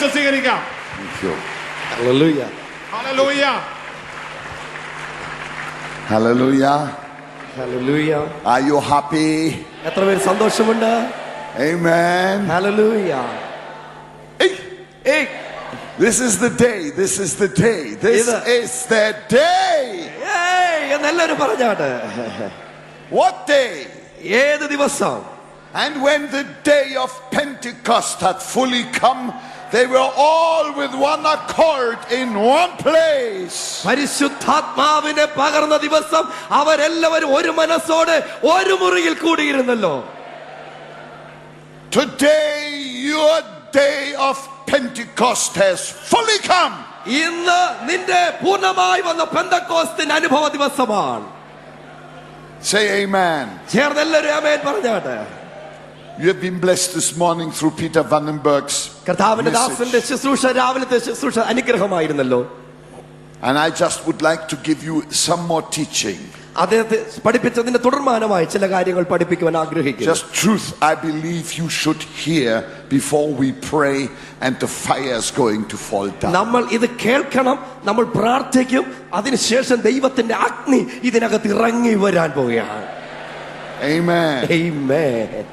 സ്വീകരിക്കാം. Thank you. Hallelujah. Hallelujah. Hallelujah. Hallelujah. Are you happy? എത്ര പേര് സന്തോഷമുണ്ട്? Amen. Hallelujah. Hey. This is the day. This is the day. This is the day. എന്നെല്ലാരും പറഞ്ഞാട്ടെ. What day? ഏത് ദിവസം? And when the day of Pentecost had fully come, they were all with one accord in one place. പരിശുദ്ധാത്മാവിനെ പകർന്ന ദിവസം അവരെല്ലാവരും ഒരു മനസ്സോടെ ഒരു മുറിയിൽ കൂടിയിരുന്നല്ലോ. Today your day of Pentecost has fully come. ഇന്ന് നിന്റെ പൂർണ്ണമായി വന്ന പെന്തക്കോസ്തിന്റെ അനുഭവ ദിവസമാണ്. Say amen. ചേർന്നെല്ലാവരും ആമേൻ പറഞ്ഞാട്ടെ. You have been blessed this morning through Peter Vandenberg's കർത്താവിന്റെ ദാസന്റെ ശുശ്രൂഷ, രാവിലത്തെ ശുശ്രൂഷ അനുഗ്രഹമായിരുന്നല്ലോ. And I just would like to give you some more teaching. അദ്ദേഹത്തെ പഠിപ്പിച്ചതിന്റെ തുടർമാനമായി ചില കാര്യങ്ങൾ പഠിപ്പിക്കുവാൻ ആഗ്രഹിക്കുന്നു. Just truth I believe you should hear before we pray and the fire is going to fall down. നമ്മൾ ഇത് കേൾക്കണം, നമ്മൾ പ്രാർത്ഥിക്കും, അതിനുശേഷം ദൈവത്തിന്റെ അഗ്നി ഇതിനകത്ത് ഇറങ്ങി വരാൻ പോവുകയാണ്. Amen. Amen.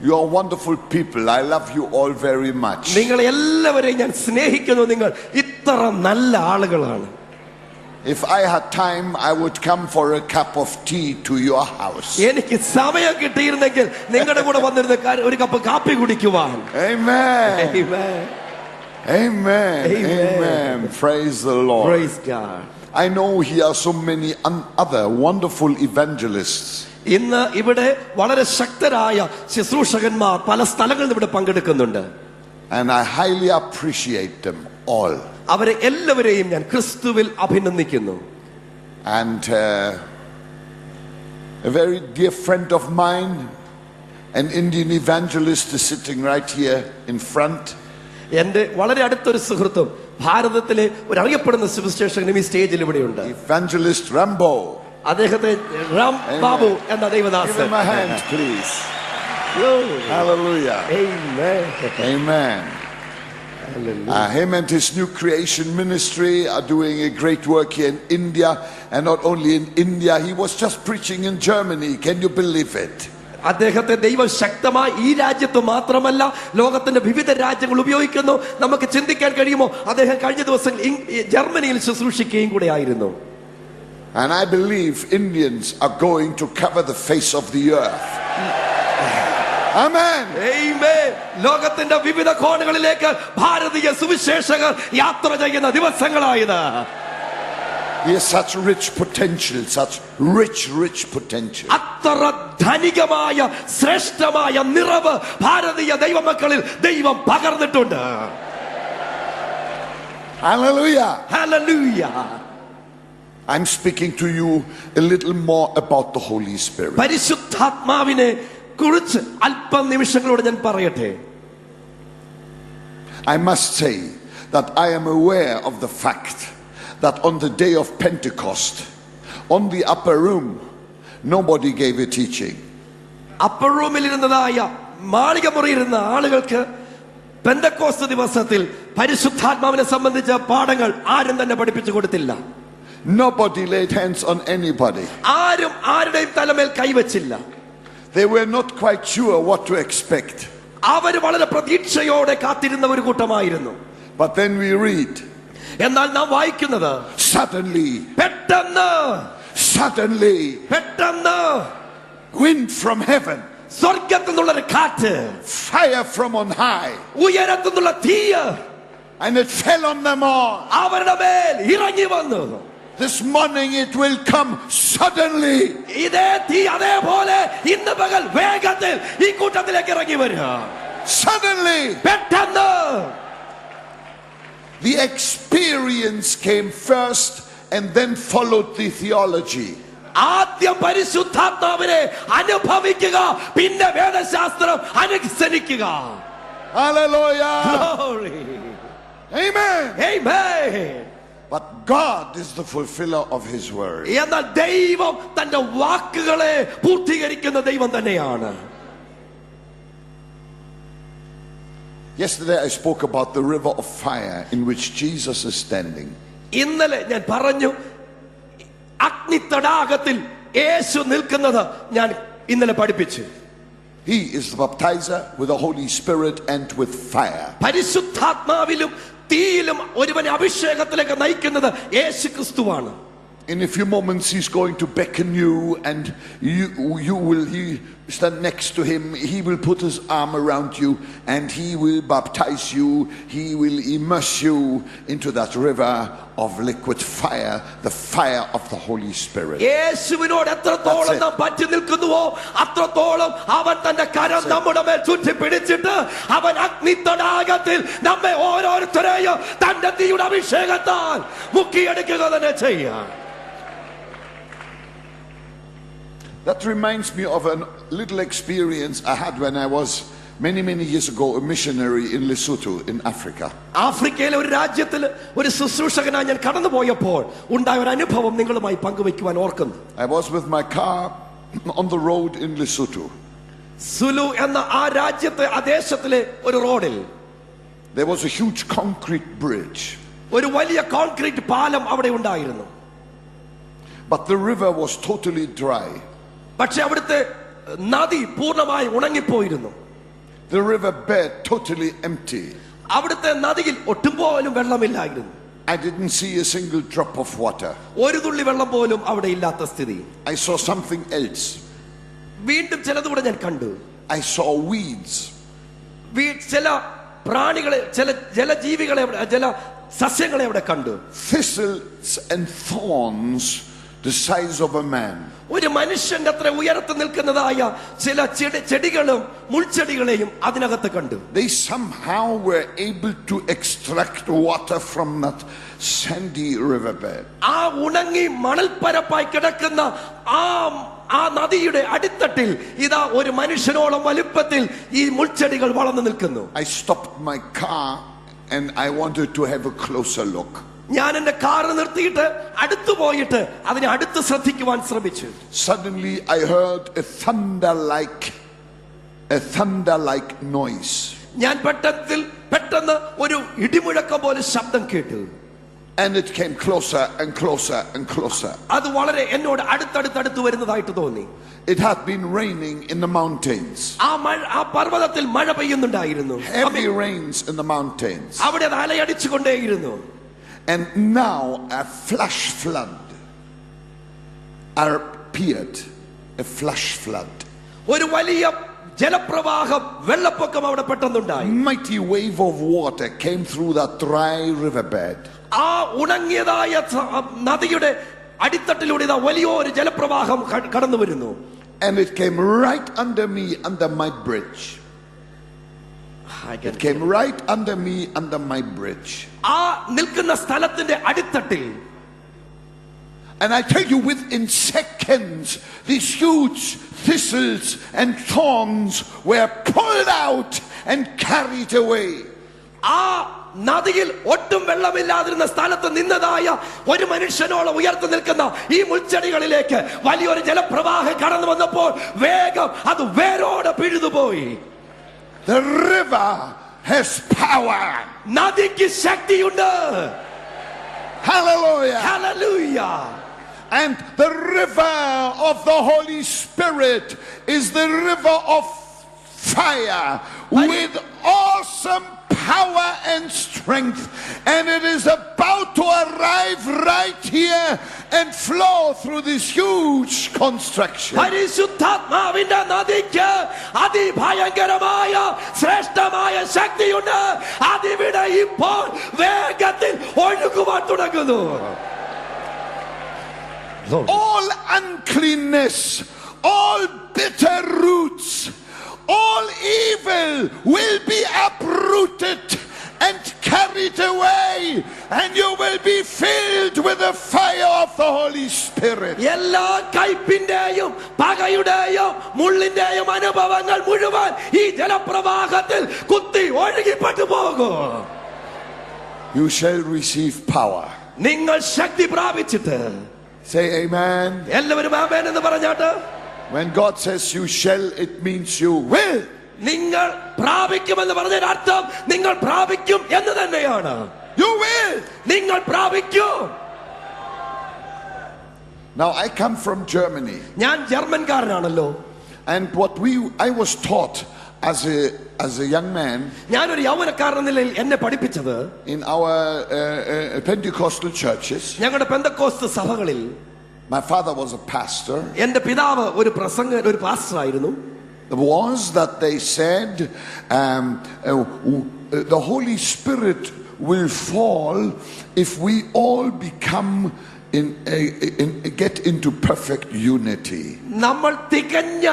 You are wonderful people. I love you all very much. നിങ്ങൾ എല്ലാവരെയും ഞാൻ സ്നേഹിക്കുന്നു. നിങ്ങൾ ഇത്ര നല്ല ആളുകളാണ്. If I had time, I would come for a cup of tea to your house. എനിക്ക് സമയം കിട്ടിയിരുന്നെങ്കിൽ നിങ്ങളുടെ കൂടെ വന്നിരുന്ന ഒരു കപ്പ് കാപ്പി കുടിക്കുവാൻ. Amen. Amen. Amen. Amen. Praise the Lord. Praise God. I know here are so many other wonderful evangelists. ഇന്ന് ഇവിടെ വളരെ ശക്തരായ ശുശ്രൂഷകന്മാർ പല സ്ഥലങ്ങളിൽ ഇവിടെ പങ്കെടുക്കുന്നുണ്ട്. And I highly appreciate them all. അവരെ എല്ലാവരെയും ഞാൻ ക്രിസ്തുവിൽ അഭിനന്ദിക്കുന്നു. And a very dear friend of mine, an Indian evangelist, is sitting right here in front. എന്റെ വളരെ അടുത്തൊരു സുഹൃത്തും ഭാരതത്തിലെ ഒരു അറിയപ്പെടുന്ന സുവിശേഷകനും ഈ സ്റ്റേജിൽ ഇവിടെയുണ്ട്. Evangelist Rambo. അദ്ദേഹത്തെ റാം ബാബു എന്ന ദൈവദാസൻ. Give him a hand, please. Hallelujah. Amen. Amen. Him and his new creation ministry are doing a great work here in India, and not only in India, he was just preaching in Germany. Can you believe it? അദ്ദേഹത്തെ ദൈവം ശക്തമായി ഈ രാജ്യത്ത് മാത്രമല്ല ലോകത്തിന്റെ വിവിധ രാജ്യങ്ങൾ ഉപയോഗിക്കുന്നു. നമുക്ക് ചിന്തിക്കാൻ കഴിയുമോ? അദ്ദേഹം കഴിഞ്ഞ ദിവസം ജർമ്മനിയിൽ ശുശ്രൂഷിക്കുകയും കൂടെ ആയിരുന്നു. And I believe Indians are going to cover the face of the earth. Amen. Amen. ലോകത്തിന്റെ വിവിധ കോണുകളിലേക്ക് ഭാരതീയ സുവിശേഷകർ യാത്ര ചെയ്യുന്ന ദിവസങ്ങളായത്. He has such rich potential, such rich potential. അത്ര ധനികമായ ശ്രേഷ്ഠമായ നിറവ് ഭാരതീയ ദൈവമക്കളിൽ ദൈവം പകർന്നിട്ടുണ്ട്. Hallelujah. Hallelujah. I'm speaking to you a little more about the Holy Spirit. പരിശുദ്ധാത്മാവിനെ കുറിച്ച് അല്പം നിമിഷങ്ങളോട് ഞാൻ പറയട്ടെ. I must say that I am aware of the fact that on the day of Pentecost, on the upper room, nobody gave a teaching. Upper റൂമിൽ ഇരുന്നതായ മാളിക മുറിയിരുന്ന ആളുകൾക്ക് പെന്തക്കോസ്ത് ദിവസത്തിൽ പരിശുദ്ധാത്മാവിനെ സംബന്ധിച്ച പാഠങ്ങൾ ആരും തന്നെ പഠിപ്പിച്ചു കൊടുത്തില്ല. Nobody laid hands on anybody. ആരും ആരുടെയും തലമേൽ കൈവച്ചില്ല. They were not quite sure what to expect. അവർ വളരെ പ്രതീക്ഷയോടെ കാത്തിരുന്ന ഒരു കൂട്ടമായിരുന്നു. But then we read, എന്നാൽ നാം വായിക്കുന്നത് suddenly, പെട്ടെന്ന് wind from heaven, സ്വർഗ്ഗത്തിൽ നിന്നുള്ളൊരു കാറ്റ്, fire from on high, ഉയരത്തിൽ നിന്നുള്ള തീയ്, and it fell on them all. അവരുടെ മേൽ ഇറങ്ങി വന്നു. This morning it will come suddenly. ഇതേ തീ അതേപോലെ ഇന്ന് പകൽ വേഗത്തിൽ ഈ കൂട്ടത്തിലേക്ക് ഇറങ്ങി വരിക. Suddenly, പെട്ടെന്ന്. The experience came first and then followed the theology. ആദ്യം പരിശുദ്ധാത്മാവിനെ അനുഭവിക്കുക, പിന്നെ വേദശാസ്ത്രം അനുസരിക്കുക. Hallelujah. Glory. Amen. Amen. But God is the fulfiller of his word. എന്നാൽ ദൈവം തന്റെ വാക്കുകളെ പൂർത്തീകരിക്കുന്ന ദൈവം തന്നെയാണ്. Yesterday I spoke about the river of fire in which Jesus is standing. ഇന്നലെ ഞാൻ പറഞ്ഞു അഗ്നി തടാകത്തിൽ യേശു നിൽക്കുന്നത് ഞാൻ ഇന്നലെ പഠിപ്പിച്ചു. He is the baptizer with the Holy Spirit and with fire. പരിശുദ്ധാത്മാവിലും തീയിലും ഒരുവനെ അഭിഷേകത്തിലേക്ക് നയിക്കുന്നത് യേശു ക്രിസ്തുവാണ്. In a few moments he's going to beckon you, and you will stand next to him. He will put his arm around you and he will baptize you. He will immerse you into that river of liquid fire, the fire of the Holy Spirit. യേശുവിനോട് എത്രത്തോളം നാം പറ്റി നിൽക്കുന്നുവോ അത്രത്തോളം അവൻ തന്റെ കരം നമ്മുടെ മേൽ ചുറ്റി പിടിച്ചിട്ട് അവൻ അഗ്നി തടാകത്തിൽ നമ്മെ ഓരോരുത്തരെയും തന്റെ തീയുടെ അഭിഷേകത്താൽ മുക്കിയെടുക്കുക തന്നെ ചെയ്യാം. That reminds me of a little experience I had when I was many years ago a missionary in Lesotho in Africa. ആഫ്രിക്കയിലെ ഒരു രാജ്യത്തിൽ ഒരു ശുശ്രൂഷകനായി ഞാൻ കടന്നുപോയപ്പോൾ ഉണ്ടായ ഒരു അനുഭവം നിങ്ങളുമായി പങ്കുവയ്ക്കുവാൻ ഓർക്കുന്നു. I was with my car on the road in Lesotho. Sulu എന്ന ആ രാജ്യത്തെ ആ ദേശത്തിലെ ഒരു റോഡിൽ There was a huge concrete bridge. ഒരു വലിയ കോൺക്രീറ്റ് പാലം അവിടെ ഉണ്ടായിരുന്നു. But the river was totally dry. പക്ഷെ അവിടുത്തെ നദി പൂർണ്ണമായി ഉണങ്ങിപ്പോയിരുന്നു. The river bed totally empty. അവിടുത്തെ നദിയിൽ ഒട്ടും പോലും വെള്ളമില്ലായിരുന്നു. I didn't see a single drop of water. ഒരു തുള്ളി വെള്ളം പോലും അവിടെ ഇല്ലാത്ത സ്ഥിതി. I saw something else. വീണ്ടും ചിലതുകൂടെ ഞാൻ കണ്ടു. I saw weeds. ചില പ്രാണികളെ, ചില ജലജീവികളെ, ചില സസ്യങ്ങളെ അവിടെ കണ്ടു. Thistles and thorns the size of a man. ഒരു മനുഷ്യന്റെ അത്ര ഉയരത്ത് നിൽക്കുന്നതായ ചില ചെടികളും മുൾച്ചെടികളെയും അതിനകത്ത് കണ്ടു. They somehow were able to extract water from that sandy riverbed. ആ ഉണങ്ങി മണൽപ്പരപ്പായി കിടക്കുന്ന ആ നദിയുടെ അടിത്തട്ടിൽ ഇതാ ഒരു മനുഷ്യനോളം വലുപ്പത്തിൽ ഈ മുൾച്ചെടികൾ വളർന്നു നിൽക്കുന്നു. I stopped my car and I wanted to have a closer look. ഞാൻ എന്റെ കാർ നിർത്തിയിട്ട് അടുത്തു പോയിട്ട് അതിനെ അടുത്ത് ശ്രദ്ധിക്കുവാൻ ശ്രമിച്ചു. Suddenly I heard a thunder-like noise. ഞാൻ പെട്ടെന്ന് ഒരു ഇടിമുഴക്കം പോലെ ശബ്ദം കേട്ടു. And it came closer and closer and closer. അത് വളരെ എന്നോട് അടുത്തടുത്ത് വരുന്നതായിട്ട് തോന്നി. It had been raining in the mountains. ആ പർവ്വതത്തിൽ മഴ പെയ്യുന്നുണ്ടായിരുന്നു. Heavy rains in the mountains. അവിടെ അലയടിച്ചുകൊണ്ടേയിരുന്നു. And now a flash flood appeared. A flash flood. ഒരു വലിയ ജലപ്രവാഹം, വെള്ളപ്പൊക്കം അവിടെ പെട്ടെന്നുണ്ടായി. Mighty wave of water came through that dry riverbed. ആ ഉണങ്ങിയതായ നദിയുടെ അടിത്തട്ടിലൂടെ ഇതാ വലിയൊരു ജലപ്രവാഹം കടന്നു വരുന്നു. And it came right under me, under my bridge. It came right under me, under my bridge. ആ നിൽക്കുന്ന സ്ഥലത്തിന്റെ അടിത്തട്ടിൽ. And I tell you, within seconds, these huge thistles and thorns were pulled out and carried away. ആ നദിയിൽ ഒട്ടും വെള്ളമില്ലാതിരുന്ന സ്ഥലത്ത് നിന്നതായ ഒരു മനുഷ്യനോളം ഉയർത്തി നിൽക്കുന്ന ഈ മുൾച്ചെടികളിലേക്ക് വലിയൊരു ജലപ്രവാഹം കടന്നു വന്നപ്പോൾ വേഗം അത് വേരോടെ പിഴുതുപോയി. The river has power. നദിക്ക് ശക്തിയുണ്ട്. Hallelujah. Hallelujah. And the river of the Holy Spirit is the river of fire with awesome power and strength, and it is about to arrive right here and flow through this huge construction. പരിശുദ്ധാത്മാവിന്റെ നദിക്ക് അതിഭയങ്കരമായ ശ്രേഷ്ഠമായ ശക്തിയുണ്ട്. അതിവിടെ ഇപ്പോൾ വേഗത്തിൽ ഒഴുകുവാൻ തുടങ്ങുന്നു. All uncleanness, all bitter roots, all evil will be uprooted and carried away, and you will be filled with the fire of the Holy Spirit. എല്ലാ കൈപ്പിന്റെയും പകയുടെയും മുള്ളിന്റെയും അനുഭവങ്ങൾ മുഴുവൻ ഈ ജലപ്രവാഹത്തിൽ കുത്തി ഒഴുകിപ്പെട്ടു പോകും. You shall receive power. നിങ്ങൾ ശക്തി പ്രാപിച്ചിട്ട്. Say amen. എല്ലാവരും ആമേൻ എന്ന് പറഞ്ഞാട്ട്. When God says you shall, it means you will. നിങ്ങൾ പ്രാപിക്കുമെന്ന് പറഞ്ഞതിന്റെ അർത്ഥം നിങ്ങൾ പ്രാപിക്കും എന്ന് തന്നെയാണ്. You will. നിങ്ങൾ പ്രാപിക്കും. Now I come from Germany. ഞാൻ ജർമ്മൻകാരനാണല്ലോ. And what I was taught as a young man ഞാനൊരു യൗവനക്കാരൻ എന്ന നിലയിൽ എന്നെ പഠിപ്പിച്ചത് in our Pentecostal churches. ഞങ്ങളുടെ പെന്തക്കോസ്ത് സഭകളിൽ, My father was a pastor. എന്റെ പിതാവ് ഒരു പാസ്റ്റർ ആയിരുന്നു. Was that they said the Holy Spirit will fall if we all become get into perfect unity. നമ്മൾ തികഞ്ഞ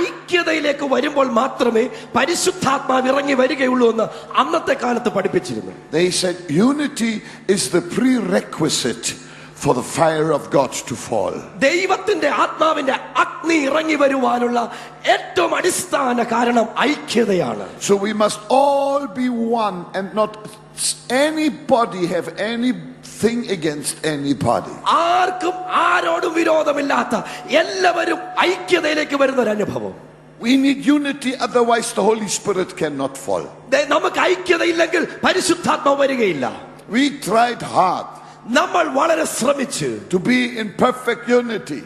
ഐക്യതയിലേക്ക് വരുമ്പോൾ മാത്രമേ പരിശുദ്ധാത്മാവ് ഇറങ്ങി വരികയുള്ളൂ എന്ന് അന്നത്തെ കാലത്ത് പഠിപ്പിച്ചിരുന്നു. They said unity is the prerequisite for the fire of God to fall. ദൈവത്തിന്റെ ആത്മാവിന്റെ അഗ്നി ഇറങ്ങി വരുവാനുള്ള ഏറ്റവും അടിസ്ഥാന കാരണം ഐക്യതയാണ്. So we must all be one and not anybody have anything against anybody. ആർക്കും ആരോടും വിരോധമില്ലാത്ത എല്ലാവരും ഐക്യതയിലേക്ക് വരുന്ന ഒരു അനുഭവം. We need unity, otherwise the Holy Spirit cannot fall. നമുക്ക് ഐക്യതയില്ലെങ്കിൽ പരിശുദ്ധാത്മാവ് വരികയില്ല. We tried hard നമ്മൾ വളരെ ശ്രമിച്ചു to be in perfect unity,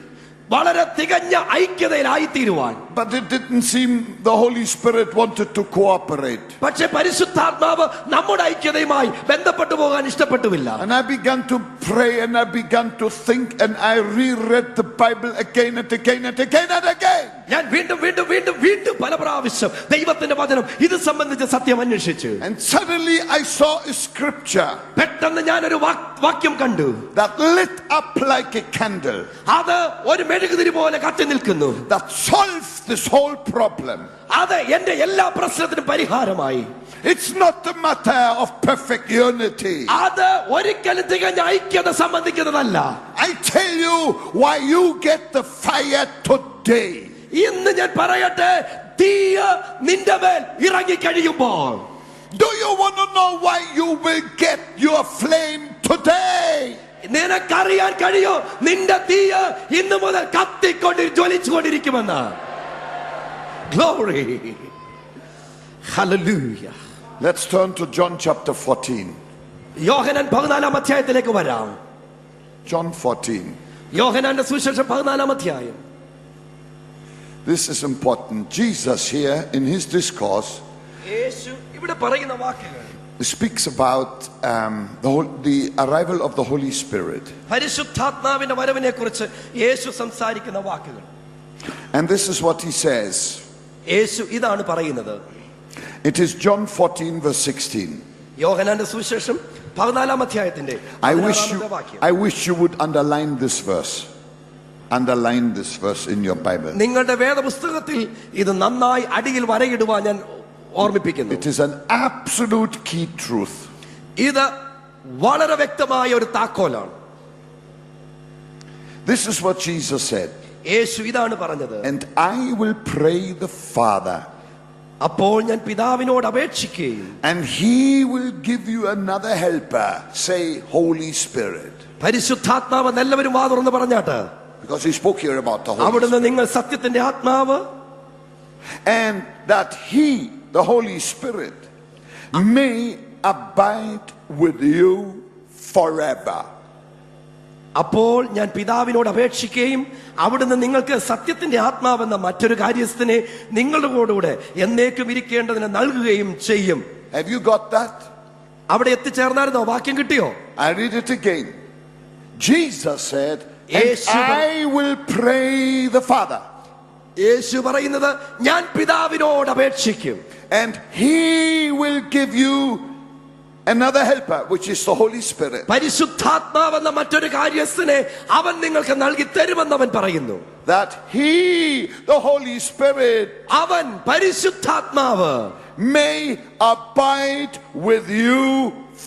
വളരെ തികഞ്ഞ ഐക്യതയിലായിത്തീരുവാൻ. but it didn't seem the Holy Spirit wanted to cooperate. പക്ഷേ പരിശുദ്ധാത്മാവ് നമ്മുടെ ഐക്യതയുമായി ബന്ധപ്പെട്ടു പോകാൻ ഇഷ്ടപ്പെട്ടുമില്ല. And I began to pray and I began to think and I reread the Bible again and again and again and again. ഞാൻ വീണ്ടും പല പ്രാവശ്യം ദൈവത്തിന്റെ വചനം ഇത് സംബന്ധിച്ച സത്യം അന്വേഷിച്ചു. And suddenly I saw a scripture പെട്ടെന്ന് ഞാൻ ഒരു വാക്യം കണ്ടു that lit up like a candle, അത് ഒരു മെഴുകുതിരി പോലെ കത്തി നിൽക്കുന്നു. that solved this whole problem. അത് എന്റെ എല്ലാ പ്രശ്നത്തിനും പരിഹാരമായി. It's not a matter of perfect unity. അത് ഒരിക്കലും തികഞ്ഞ ഐക്യത സംബന്ധിക്കുന്നതല്ല. I tell you why you get the fire today. ഇന്ന് ഞാൻ പറയട്ടെ, തീ നിന്റെ മേൽ ഇറങ്ങി കഴിയുമ്പോൾ, do you want to know why you will get your flame today? നിനക്കറിയാൻ കഴിയോ നിന്റെ തീ ഇന്ന് മുതൽ ജ്വലിച്ചുകൊണ്ടിരിക്കുമെന്ന്. Glory. Hallelujah. Let's turn to John chapter 14. യോഹന്നാൻ 14 അധ്യായത്തിലേക്ക് വരാം. John 14. യോഹന്നാന്റെ സുവിശേഷം 14 അധ്യായം. This is important. Jesus here in his discourse യേശു ഇവിടെ പറയുന്ന വാക്കുകൾ speaks about the arrival of the Holy Spirit. പരിശുദ്ധാത്മാവിന്റെ വരവിനെക്കുറിച്ച് യേശു സംസാരിക്കുന്ന വാക്കുകൾ. And this is what he says. യേശു ഇതാണ് പറയുന്നത്. It is John 14 verse 16. യോഹന്നാന്റെ സുവിശേഷം 14 അധ്യായത്തിന്റെ I wish you would underline this verse. Underline this verse in your Bible. നിങ്ങളുടെ വേദപുസ്തകത്തിൽ ഇത് നന്നായി അടിയിൽ വരയിടുവാൻ ഞാൻ ഓർമ്മിപ്പിക്കുന്നു. It is an absolute key truth. ഇത് വളരെ വ്യക്തമായ ഒരു താക്കോലാണ്. This is what Jesus said. യേശു ഇതാണ് പറഞ്ഞത്. And I will pray the Father. അപ്പോൾ ഞാൻ പിതാവിനോട് അപേക്ഷിക്കുകയും And he will give you another helper. Say Holy Spirit. പരിശുദ്ധാത്മാവ് എല്ലാവരും വാ തുറന്ന് പറഞ്ഞാട്ട്. Because he spoke here about the Holy Spirit. അവിടുന്ന് നിങ്ങൾ സത്യത്തിന്റെ ആത്മാവ്, and that he, the Holy Spirit, may abide with you forever. അപ്പോൾ ഞാൻ പിതാവിനോട് അപേക്ഷിക്കുകയും അവിടുന്ന് നിങ്ങൾക്ക് സത്യത്തിന്റെ ആത്മാവെന്ന മറ്റൊരു കാര്യസ്ഥനെ നിങ്ങളുടെ കൂടെ എന്നേക്കും ഇരിക്കേണ്ടതിന് നൽകുകയും ചെയ്യും. Have you got that? അവിടെ എത്തിച്ചേർന്നായിരുന്നോ? വാക്യം കിട്ടിയോ? I read it again. Jesus said, and I will pray the Father. യേശു പറയുന്നത് ഞാൻ പിതാവിനോട് അപേക്ഷിക്കും. And he will give you another helper, which is the Holy Spirit. പരിശുദ്ധാത്മാവെന്ന മറ്റൊരു കാര്യസ്ഥനെ അവൻ നിങ്ങൾക്ക് നൽകി തരുമെന്ന് അവൻ പറയുന്നു. That he, the Holy Spirit, അവൻ പരിശുദ്ധാത്മാവ് may abide with you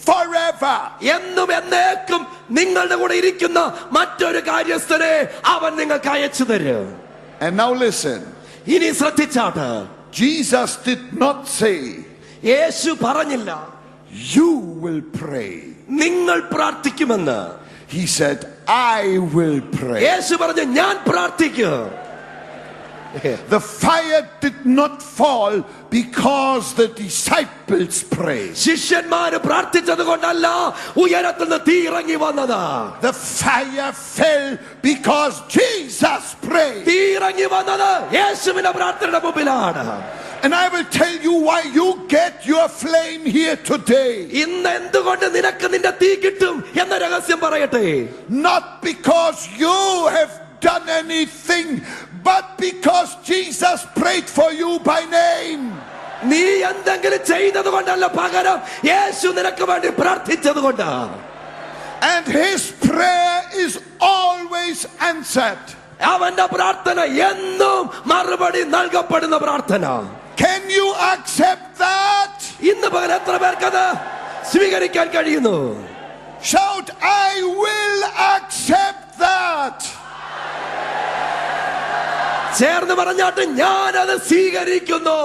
forever. എന്നും എന്നേക്കും നിങ്ങളുടെ കൂടെ ഇരിക്കുന്ന മറ്റൊരു കാര്യസ്ഥനെ അവൻ നിങ്ങൾക്ക് അയച്ചു തരും. And now listen. ഇനി ശ്രദ്ധിച്ചാട്ട്. Jesus did not say, യേശു പറഞ്ഞില്ല you will pray. നിങ്ങൾ പ്രാർത്ഥിക്കുമെന്ന്. He said, I will pray. യേശു പറഞ്ഞു ഞാൻ പ്രാർത്ഥിക്കും. The fire did not fall because the disciples prayed. ശിഷ്യന്മാര് പ്രാർത്ഥിച്ചത് കൊണ്ടല്ല ഉയരത്തിൽ നിന്ന് തീ ഇറങ്ങി വന്നത്. The fire fell because Jesus prayed. തീ ഇറങ്ങി വന്നത് യേശുവിന്റെ പ്രാർത്ഥനയുടെ മുമ്പിലാണ്. And I will tell you why you get your flame here today. ഇന്ന് എന്തുകൊണ്ട് നിനക്ക് നിന്റെ തീ കിട്ടും എന്ന രഹസ്യം പറയട്ടെ. Not because you have done anything, but because Jesus prayed for you by name. നീ എന്തെങ്കിലും ചെയ്തത് കൊണ്ടല്ല, പകരം യേശു നിനക്ക് വേണ്ടി പ്രാർത്ഥിച്ചത് കൊണ്ടാണ്. And his prayer is always answered. അവന്റെ പ്രാർത്ഥന എന്നും മറുപടി നൽകപ്പെടുന്ന പ്രാർത്ഥന. Can you accept that? ഇന്ന് പകരം എത്ര പേർക്കത് സ്വീകരിക്കാൻ കഴിയുന്നു? Shout, I will accept that. ചേർന്ന് പറഞ്ഞാട്ട് ഞാനത് സ്വീകരിക്കുന്നു.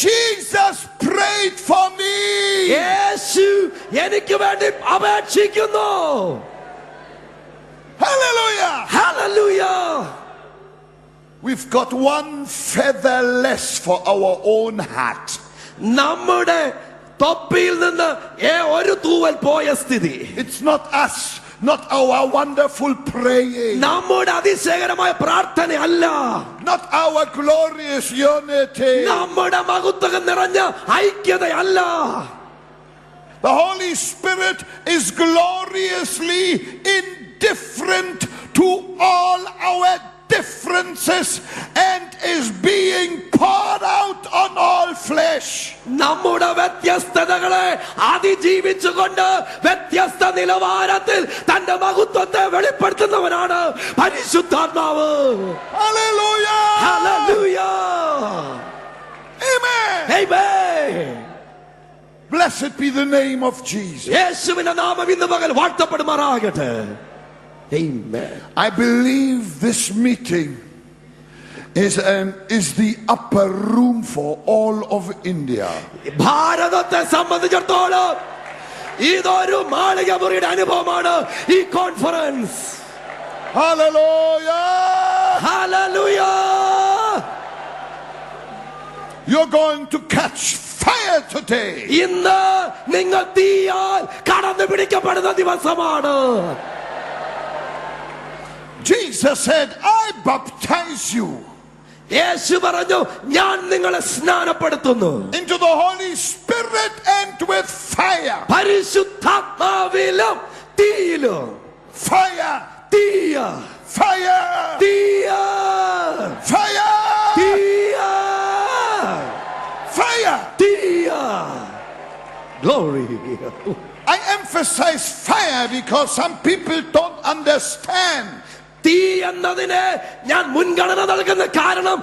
Jesus prayed for me. യേശു എനിക്ക് വേണ്ടി അപേക്ഷിക്കുന്നു. Hallelujah. Hallelujah. We've got one feather less for our own hat. നമ്മുടെ തൊപ്പിയിൽ നിന്ന് ഒരു തൂവൽ പോയ സ്ഥിതി. It's not us, not our wonderful praying, നമ്മുടെ അതിശയകരമായ പ്രാർത്ഥനയല്ല, not our glorious unity, നമ്മുടെ മഹത്വം നിറഞ്ഞ ഐക്യതയല്ല. The Holy Spirit is gloriously indifferent to all our differences and is being poured out on all flesh. നമ്മുടെ വ്യത്യസ്തതകളെ അതിജീവിച്ചുകൊണ്ട് വ്യത്യസ്ത നിലവാരത്തിൽ തന്റെ മഹത്വത്തെ വെളിപ്പെടുത്തുന്നവനാണ് പരിശുദ്ധാത്മാവ്. Hallelujah. Hallelujah. Amen. Amen. Blessed be the name of Jesus. യേശുവിന്റെ നാമം ഇന്ന് പകൽ വാഴ്ത്തപ്പെടുമാറാകട്ടെ. Amen. I believe this meeting is the upper room for all of India. ഭാരതത്തെ സംബന്ധിച്ചിടത്തോളം ഇതൊരു മാളിക മുറിയുടെ അനുഭവമാണ് ഈ conference. Hallelujah. Hallelujah. You're going to catch fire today. ഇന്ന് നിങ്ങൾ തീയാൽ കടന്നു പിടിക്കപ്പെടുന്ന ദിവസമാണ്. Jesus said, I baptize you യേശു പറഞ്ഞു, ഞാൻ നിങ്ങളെ സ്നാനപ്പെടുത്തുന്നു into the Holy Spirit and with fire. പരിശുദ്ധാത്മാവിലും തീയിലും. Fire. തീയ Fire. തീയ Fire. തീയ Fire. തീയ. Glory. I emphasize fire because some people don't understand. തീ എന്നതിനെ ഞാൻ മുൻഗണന നൽകുന്ന കാരണം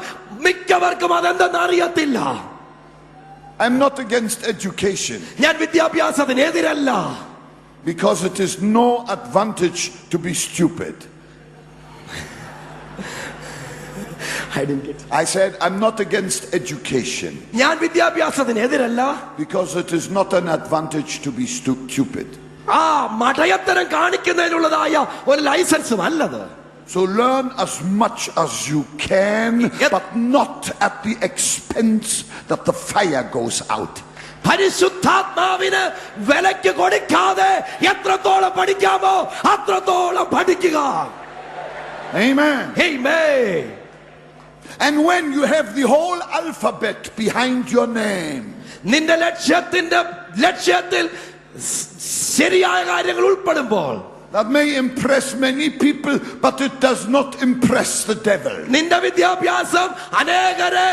മിക്കവർക്കും അതെന്തെന്ന് അറിയത്തില്ല. I'm not against education, ഞാൻ വിദ്യാഭ്യാസത്തിന് എതിരല്ല. because it is no advantage to be stupid. I didn't get it. I said I'm not against education, ഞാൻ വിദ്യാഭ്യാസത്തിന് എതിരല്ല. because it is not an advantage to be stupid. ആ മടയത്തരം കാണിക്കുന്നതിനുള്ളതായ ഒരു ലൈസൻസും അല്ലത്. So learn as much as you can, but not at the expense that the fire goes out. പരിശുദ്ധാത്മാവിന് വിലക്ക് കൊടുക്കാതെ എത്രത്തോളം പഠിക്കാമോ അത്രത്തോളം പഠിക്കുക. Amen. Amen. And when you have the whole alphabet behind your name, നിന്റെ ലക്ഷ്യത്തിൽ ശരിയായ കാര്യങ്ങൾ ഉൾപ്പെടുമ്പോൾ, that may impress many people, but it does not impress the devil. നിന്റെ വിദ്യാഭ്യാസം അനേകരെ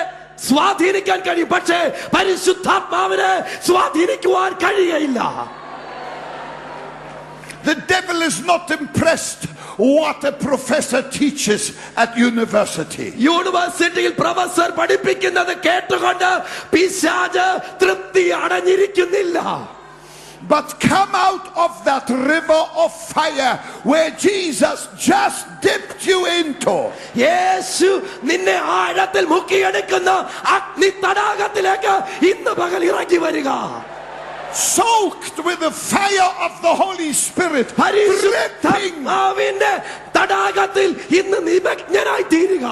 സ്വാധീനിക്കാൻ കഴിയും, പക്ഷേ പരിശുദ്ധാത്മാവിനെ സ്വാധീനിക്കുവാൻ കഴിയയില്ല. The devil is not impressed what a professor teaches at university. യൂണിവേഴ്സിറ്റിയിൽ പ്രൊഫസർ പഠിപ്പിക്കുന്നത് കേട്ടുകൊണ്ട് പിശാച് തൃപ്തി അടഞ്ഞിരിക്കുന്നില്ല. But come out of that river of fire where Jesus just dipped you into. യേശു നിന്നെ ആഴത്തിൽ മുക്കിയെടുക്കുന്ന അഗ്നി തടാകത്തിലേക്ക് ഇന്ന് പകൽ ഇറങ്ങി വരിക. Soaked with the fire of the Holy Spirit, dripping. പരിശുദ്ധാത്മാവിന്റെ തടാകത്തിൽ ഇന്ന് നിമഗ്നനായി തീരുക.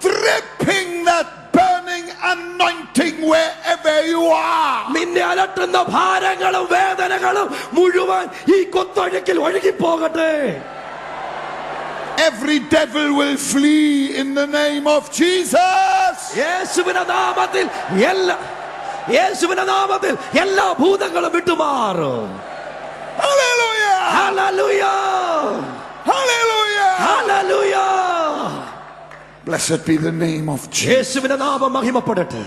Dripping that burning anointing wherever you are. നിന്നെ അലട്ടുന്ന ഭാരങ്ങളും വേദനകളും മുഴുവൻ ഈ കൊത്തൊഴുക്കിൽ ഒഴുകി പോകട്ടെ. Every devil will flee in the name of Jesus. യേശുവിന്റെ നാമത്തിൽ എല്ലാ ഭൂതങ്ങളും വിട്ടുമാറും. Hallelujah. Hallelujah. Hallelujah. Hallelujah. Blessed be the name of Jesus. യേശുവിന്റെ നാമം മഹിമപ്പെടട്ടെ.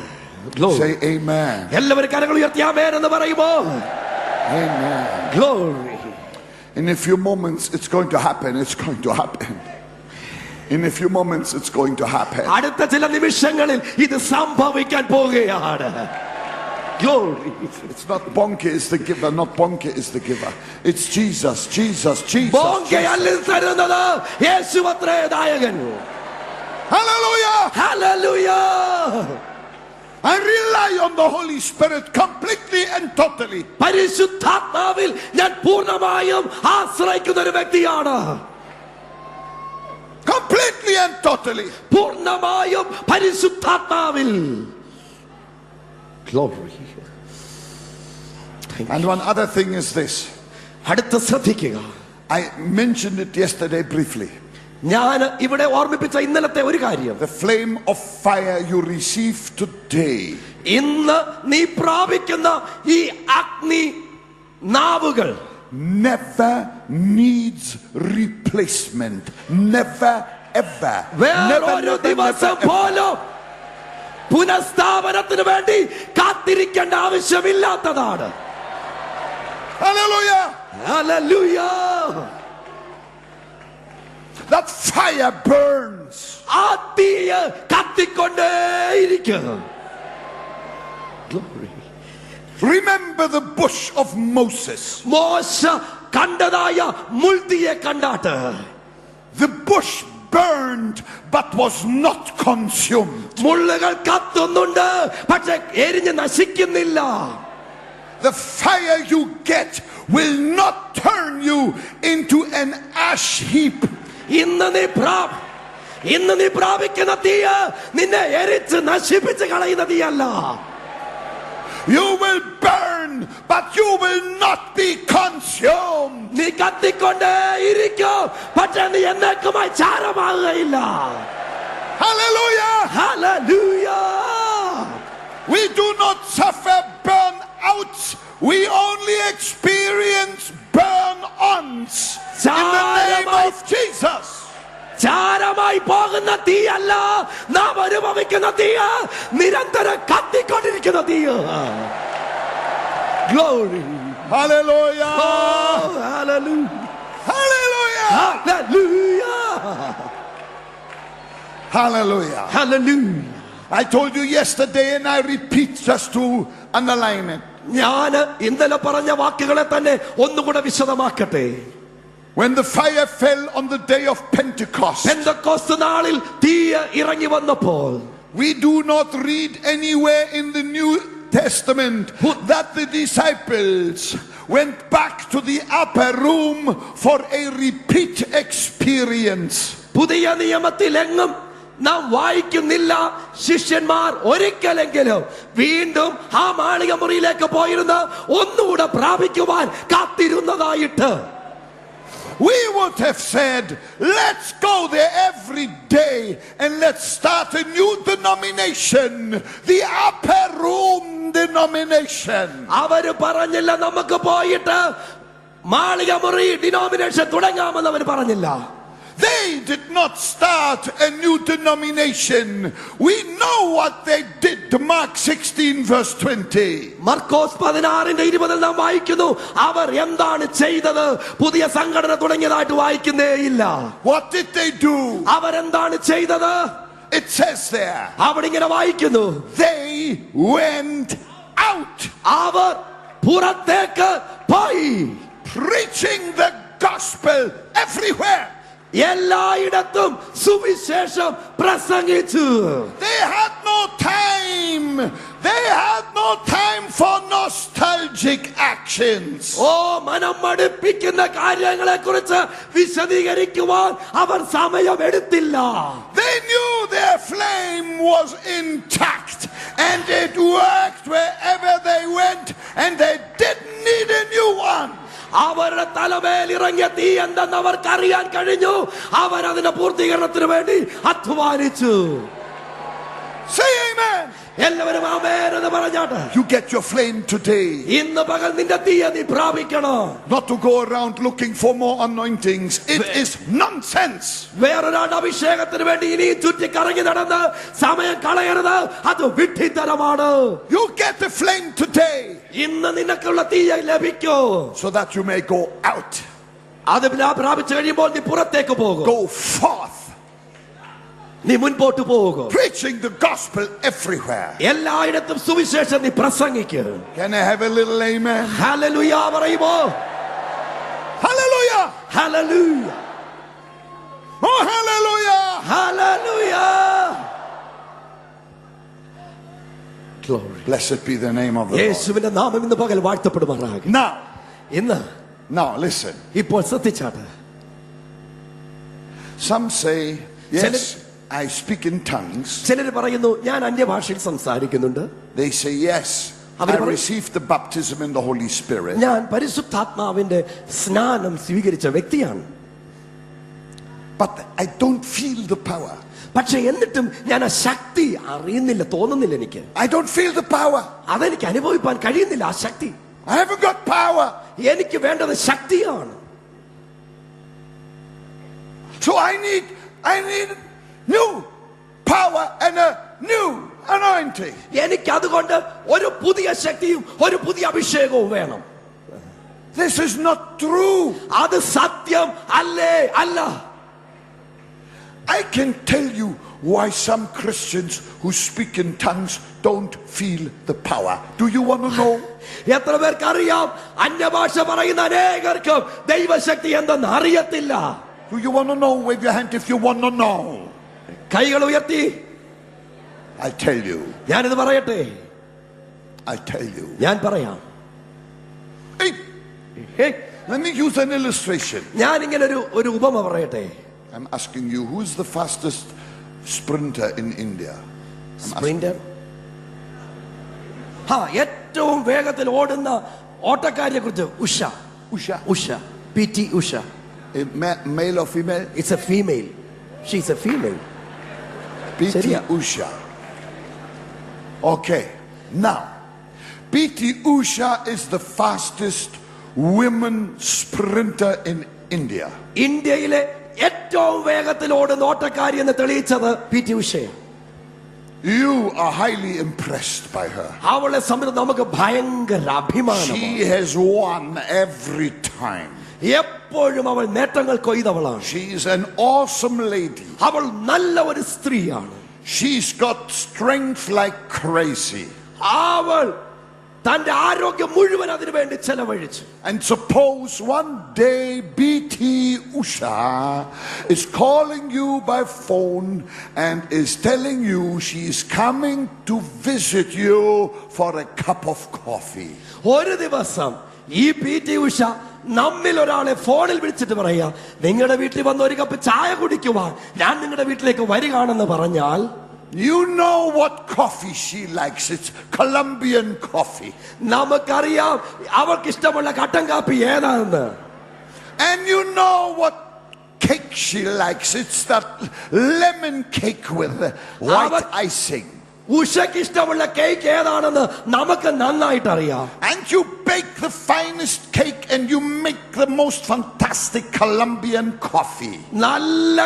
Say amen. എല്ലാവരും കരങ്ങൾ ഉയർത്തി ആമേൻ എന്ന് പറയുമോ? Amen. Glory. In a few moments it's going to happen. It's going to happen. In a few moments it's going to happen. അടുത്ത ചില നിമിഷങ്ങളിൽ ഇത് സംഭവിക്കാൻ പോകുകയാണ്. Glory. It's not Bonke is the giver, not Bonke is the giver. It's Jesus, Jesus, Jesus. ബോങ്കെ അല്ല തരുന്നത്, യേശുവത്രേ ദായകൻ. Hallelujah. Hallelujah. I rely on the Holy Spirit completely and totally. പരിശുദ്ധാത്മാവിൽ ഞാൻ പൂർണ്ണമായും ആശ്രയിക്കുന്ന ഒരു വ്യക്തിയാണ്. Completely and totally. പൂർണ്ണമായും പരിശുദ്ധാത്മാവിൽ. Glory. And one other thing is this. അടുത്ത ശ്രദ്ധിക്കുക. I mentioned it yesterday briefly. ഞാൻ ഇവിടെ ഓർമ്മിപ്പിച്ച ഇന്നലത്തെ ഒരു കാര്യം, The flame of fire you receive today ഇന്ന് നീ പ്രാപിക്കുന്ന ഈ അഗ്നി നാവുകൾ never needs replacement. Never ever. വേറൊരു ദിവസം പോലും പുനഃസ്ഥാപനത്തിന് വേണ്ടി കാത്തിരിക്കേണ്ട ആവശ്യമില്ലാത്തതാണ്. Hallelujah. Hallelujah. That fire burns. ആ തീയ് കത്തിക്കൊണ്ടേയിരിക്കും. Remember the bush of Moses. മോശ കണ്ടതായ മുൾതീയെ കണ്ടാട്ട്. The bush burned but was not consumed. മുള്ളുകൾ കത്തുന്നുണ്ട്, പക്ഷെ എരിഞ്ഞ് നശിക്കുന്നില്ല. The fire you get will not turn you into an ash heap. ഇന്ന് നീ പ്രാപിക്കുന്ന തീയ നിന്നെ എരിച്ച് നശിപ്പിച്ച് കളയുന്ന തീയല്ല. You will burn but you will not be consumed. നീ കത്തിക്കൊണ്ടേയിരിക്കും, പക്ഷെ നീ എന്നേക്കുമായി ചാരമാകുകയില്ല. Hallelujah. Hallelujah. We do not suffer burn-outs. We only experience burn-ons. In the name of Jesus. ചാരമായി പോകുന്ന തീയല്ല നാം അനുഭവിക്കുന്ന തീയ, നിരന്തരം കത്തിക്കൊണ്ടിരിക്കുന്ന തീയ. Glory. Hallelujah. Oh, hallelujah. Hallelujah. Hallelujah. Hallelujah. Hallelujah. I told you yesterday and I repeat just to underline it. ഞാൻ ഇന്നലെ പറഞ്ഞ വാക്കുകളെ തന്നെ ഒന്നുകൂടെ വിശദമാക്കട്ടെ. When the fire fell on the day of Pentecost, Pentecost നാളിൽ തീ ഇറങ്ങി വന്നപ്പോൾ, we do not read anywhere in the New Testament that the disciples went back to the upper room for a repeat experience. പുതിയ നിയമത്തിൽ എങ്ങും നാം വായിക്കുന്നില്ല ശിഷ്യന്മാർ ഒരിക്കലെങ്കിലും വീണ്ടും ആ മാളിക മുറിയിലേക്ക് പോയിരുന്ന് ഒന്നുകൂടെ പ്രാപിക്കുവാൻ കാത്തിരുന്നതായിട്ട്. We would have said, let's go there every day and let's start a new denomination, the upper room denomination. അവര് പറഞ്ഞില്ല നമുക്ക് പോയിട്ട് മാളിക മുറി ഡിനോമിനേഷൻ തുടങ്ങാമെന്ന് അവർ പറഞ്ഞില്ല. They did not start a new denomination. We know what they did. Mark 16 verse 20. മർക്കോസ് 16:20 നാം വായിക്കുന്നു, അവർ എന്താണ് ചെയ്തത്? പുതിയ സംഘടന തുടങ്ങിയതായിട്ട് വായിക്കുന്നേ ഇല്ല. What did they do? അവരെന്താണ് ചെയ്തത്? It says there. അവിടെ ഇങ്ങനെ വായിക്കുന്നു, They went out. അവർ പുറത്തേക്ക് പോയി, preaching the gospel everywhere. എല്ലായിടത്തും സുവിശേഷം പ്രസംഗിച്ചു. They had no time. They had no time for nostalgic actions. ഓ മനം മടുപ്പിക്കുന്ന കാര്യങ്ങളെ കുറിച്ച് വിശദീകരിക്കുവാൻ അവർ സമയമെടുത്തില്ല. They knew their flame was intact and it worked wherever they went, and they didn't need a new one. അവരുടെ തലമേൽ ഇറങ്ങിയ തീ എന്തെന്ന് അവർക്ക് അറിയാൻ കഴിഞ്ഞു. അവർ അതിന്റെ പൂർത്തീകരണത്തിന് വേണ്ടി അധ്വാനിച്ചു. Say amen. എല്ലാവരും ആമേൻ എന്ന് പറഞ്ഞാട്ടെ. You get your flame today. ഇന്ന് പകൽ നിന്റെ തീയെ നീ പ്രാപിക്കണം. Not to go around looking for more anointings. It is nonsense. വേറൊരാളുടെ അഭിഷേകത്തിന് വേണ്ടി ഇനി ചുറ്റി കറങ്ങി നടന്ന് സമയം കളയരുത്. അത് വിഡ്ഢിത്തരമാണ്. You get the flame today. ഇന്ന് നിനക്കുള്ള തീയെ ലഭിക്കൂ. So that you may go out. അത് പ്രാപിച്ചു കഴിയുമ്പോൾ നീ പുറത്തേക്ക് പോകും. Go forth. നീ മുൻപോട്ട് പോകുക. Preaching the gospel everywhere. എല്ലായിടത്തും സുവിശേഷം നീ പ്രസംഗിക്കുക. Can I have a little amen? Hallelujah പറയുമോ? Hallelujah. Hallelujah. Oh, hallelujah. Hallelujah. Glory. Blessed be the name of the Lord. യേശുവിന്റെ നാമം ഇന്ന് പകൽ വാഴ്ത്തപ്പെടുമാറാകട്ടെ. Now listen. ഇപ്പോൾ ശ്രദ്ധിച്ചാട്ടെ. Some say, yes, I speak in tongues. ചിലർ പറയുന്നു ഞാൻ അന്യഭാഷയിൽ സംസാരിക്കുന്നുണ്ട്. They say, yes, I received the baptism in the Holy Spirit. ഞാൻ പരിശുദ്ധാത്മാവിന്റെ സ്നാനം സ്വീകരിച്ച വ്യക്തിയാണ്. But I don't feel the power. പക്ഷെ എന്നിട്ടും ഞാൻ ആ ശക്തി അറിയുന്നില്ല, തോന്നുന്നില്ല എനിക്ക്. I don't feel the power. അതെനിക്ക് അനുഭവിക്കാൻ കഴിയുന്നില്ല ആ ശക്തി. I haven't got power. എനിക്ക് വേണ്ടത് ശക്തിയാണ്. So I need new power and a new anointing. എനിക്ക് അതുകൊണ്ട് ഒരു പുതിയ ശക്തിയും ഒരു പുതിയ അഭിഷേകവും വേണം. This is not true. അത് സത്യം അല്ലേ? അല്ല. I can tell you why some Christians who speak in tongues don't feel the power. Do you want to know? എത്ര പേർക്ക് അറിയാം അന്യഭാഷ പറയുന്ന അനേകർക്കും ദൈവശക്തി എന്തെന്ന് അറിയത്തില്ല. Do you want to know? Wave your hand if you want to know. കൈകൾ ഉയർത്തി. I tell you. ഞാനിത് പറയട്ടെ. I tell you. ഞാൻ പറയാം. Hey, let me use an illustration. ഞാൻ ഇങ്ങനെ ഒരു ഉപമ പറയട്ടെ. I'm asking you, who is the fastest sprinter in India? Sprinter. ഏറ്റവും വേഗത്തിൽ ഓടുന്ന ഓട്ടക്കാരിയെ കുറിച്ച് Usha. PT Usha. Male or female? It's a female. She's a female. PT Usha. Okay. Now, PT Usha is the fastest women sprinter in India. ഇന്ത്യയിലെ ഏറ്റവും വേഗത്തിൽ ഓടുന്ന ഓട്ടക്കാരി എന്ന് തെളിയിച്ചത് PT ഉഷയാണ്. You are highly impressed by her. അവളെ സംബന്ധിച്ച് നമുക്ക് ഭയങ്കര അഭിമാനമാണ്. She has won every time. എപ്പോഴും അവൾ നേട്ടങ്ങൾ കൊയ്തവളാണ്. She is an awesome lady. അവൾ നല്ല ഒരു സ്ത്രീയാണ്. She's got strength like crazy. അവൾ തന്റെ ആരോഗ്യം മുഴുവൻ അതിനു വേണ്ടി ചെലവഴിച്ചു. And suppose one day BT Usha is calling you by phone and is telling you she is coming to visit you for a cup of coffee. ഒരു ദിവസം ഈ PT ഉഷ നമ്മിൽ ഒരാളെ ഫോണിൽ വിളിച്ചിട്ട് പറയാ, നിങ്ങളുടെ വീട്ടിൽ വന്ന് ഒരു കപ്പ് ചായ കുടിക്കുവാൻ ഞാൻ നിങ്ങളുടെ വീട്ടിലേക്ക് വരികയാണെന്ന് പറഞ്ഞാൽ, you know what coffee she likes. It's Colombian coffee. നമുക്കറിയാം അവൾക്ക് ഇഷ്ടമുള്ള കട്ടൻ കാപ്പി ഏതാണെന്ന്. And you know what cake she likes. It's that lemon cake with white icing. ഉഷയ്ക്ക് ഇഷ്ടമുള്ള കേക്ക് ഏതാണെന്ന് നമുക്ക് നന്നായിട്ട് അറിയാം. And you bake the finest cake and you make the most fantastic Colombian coffee. നല്ല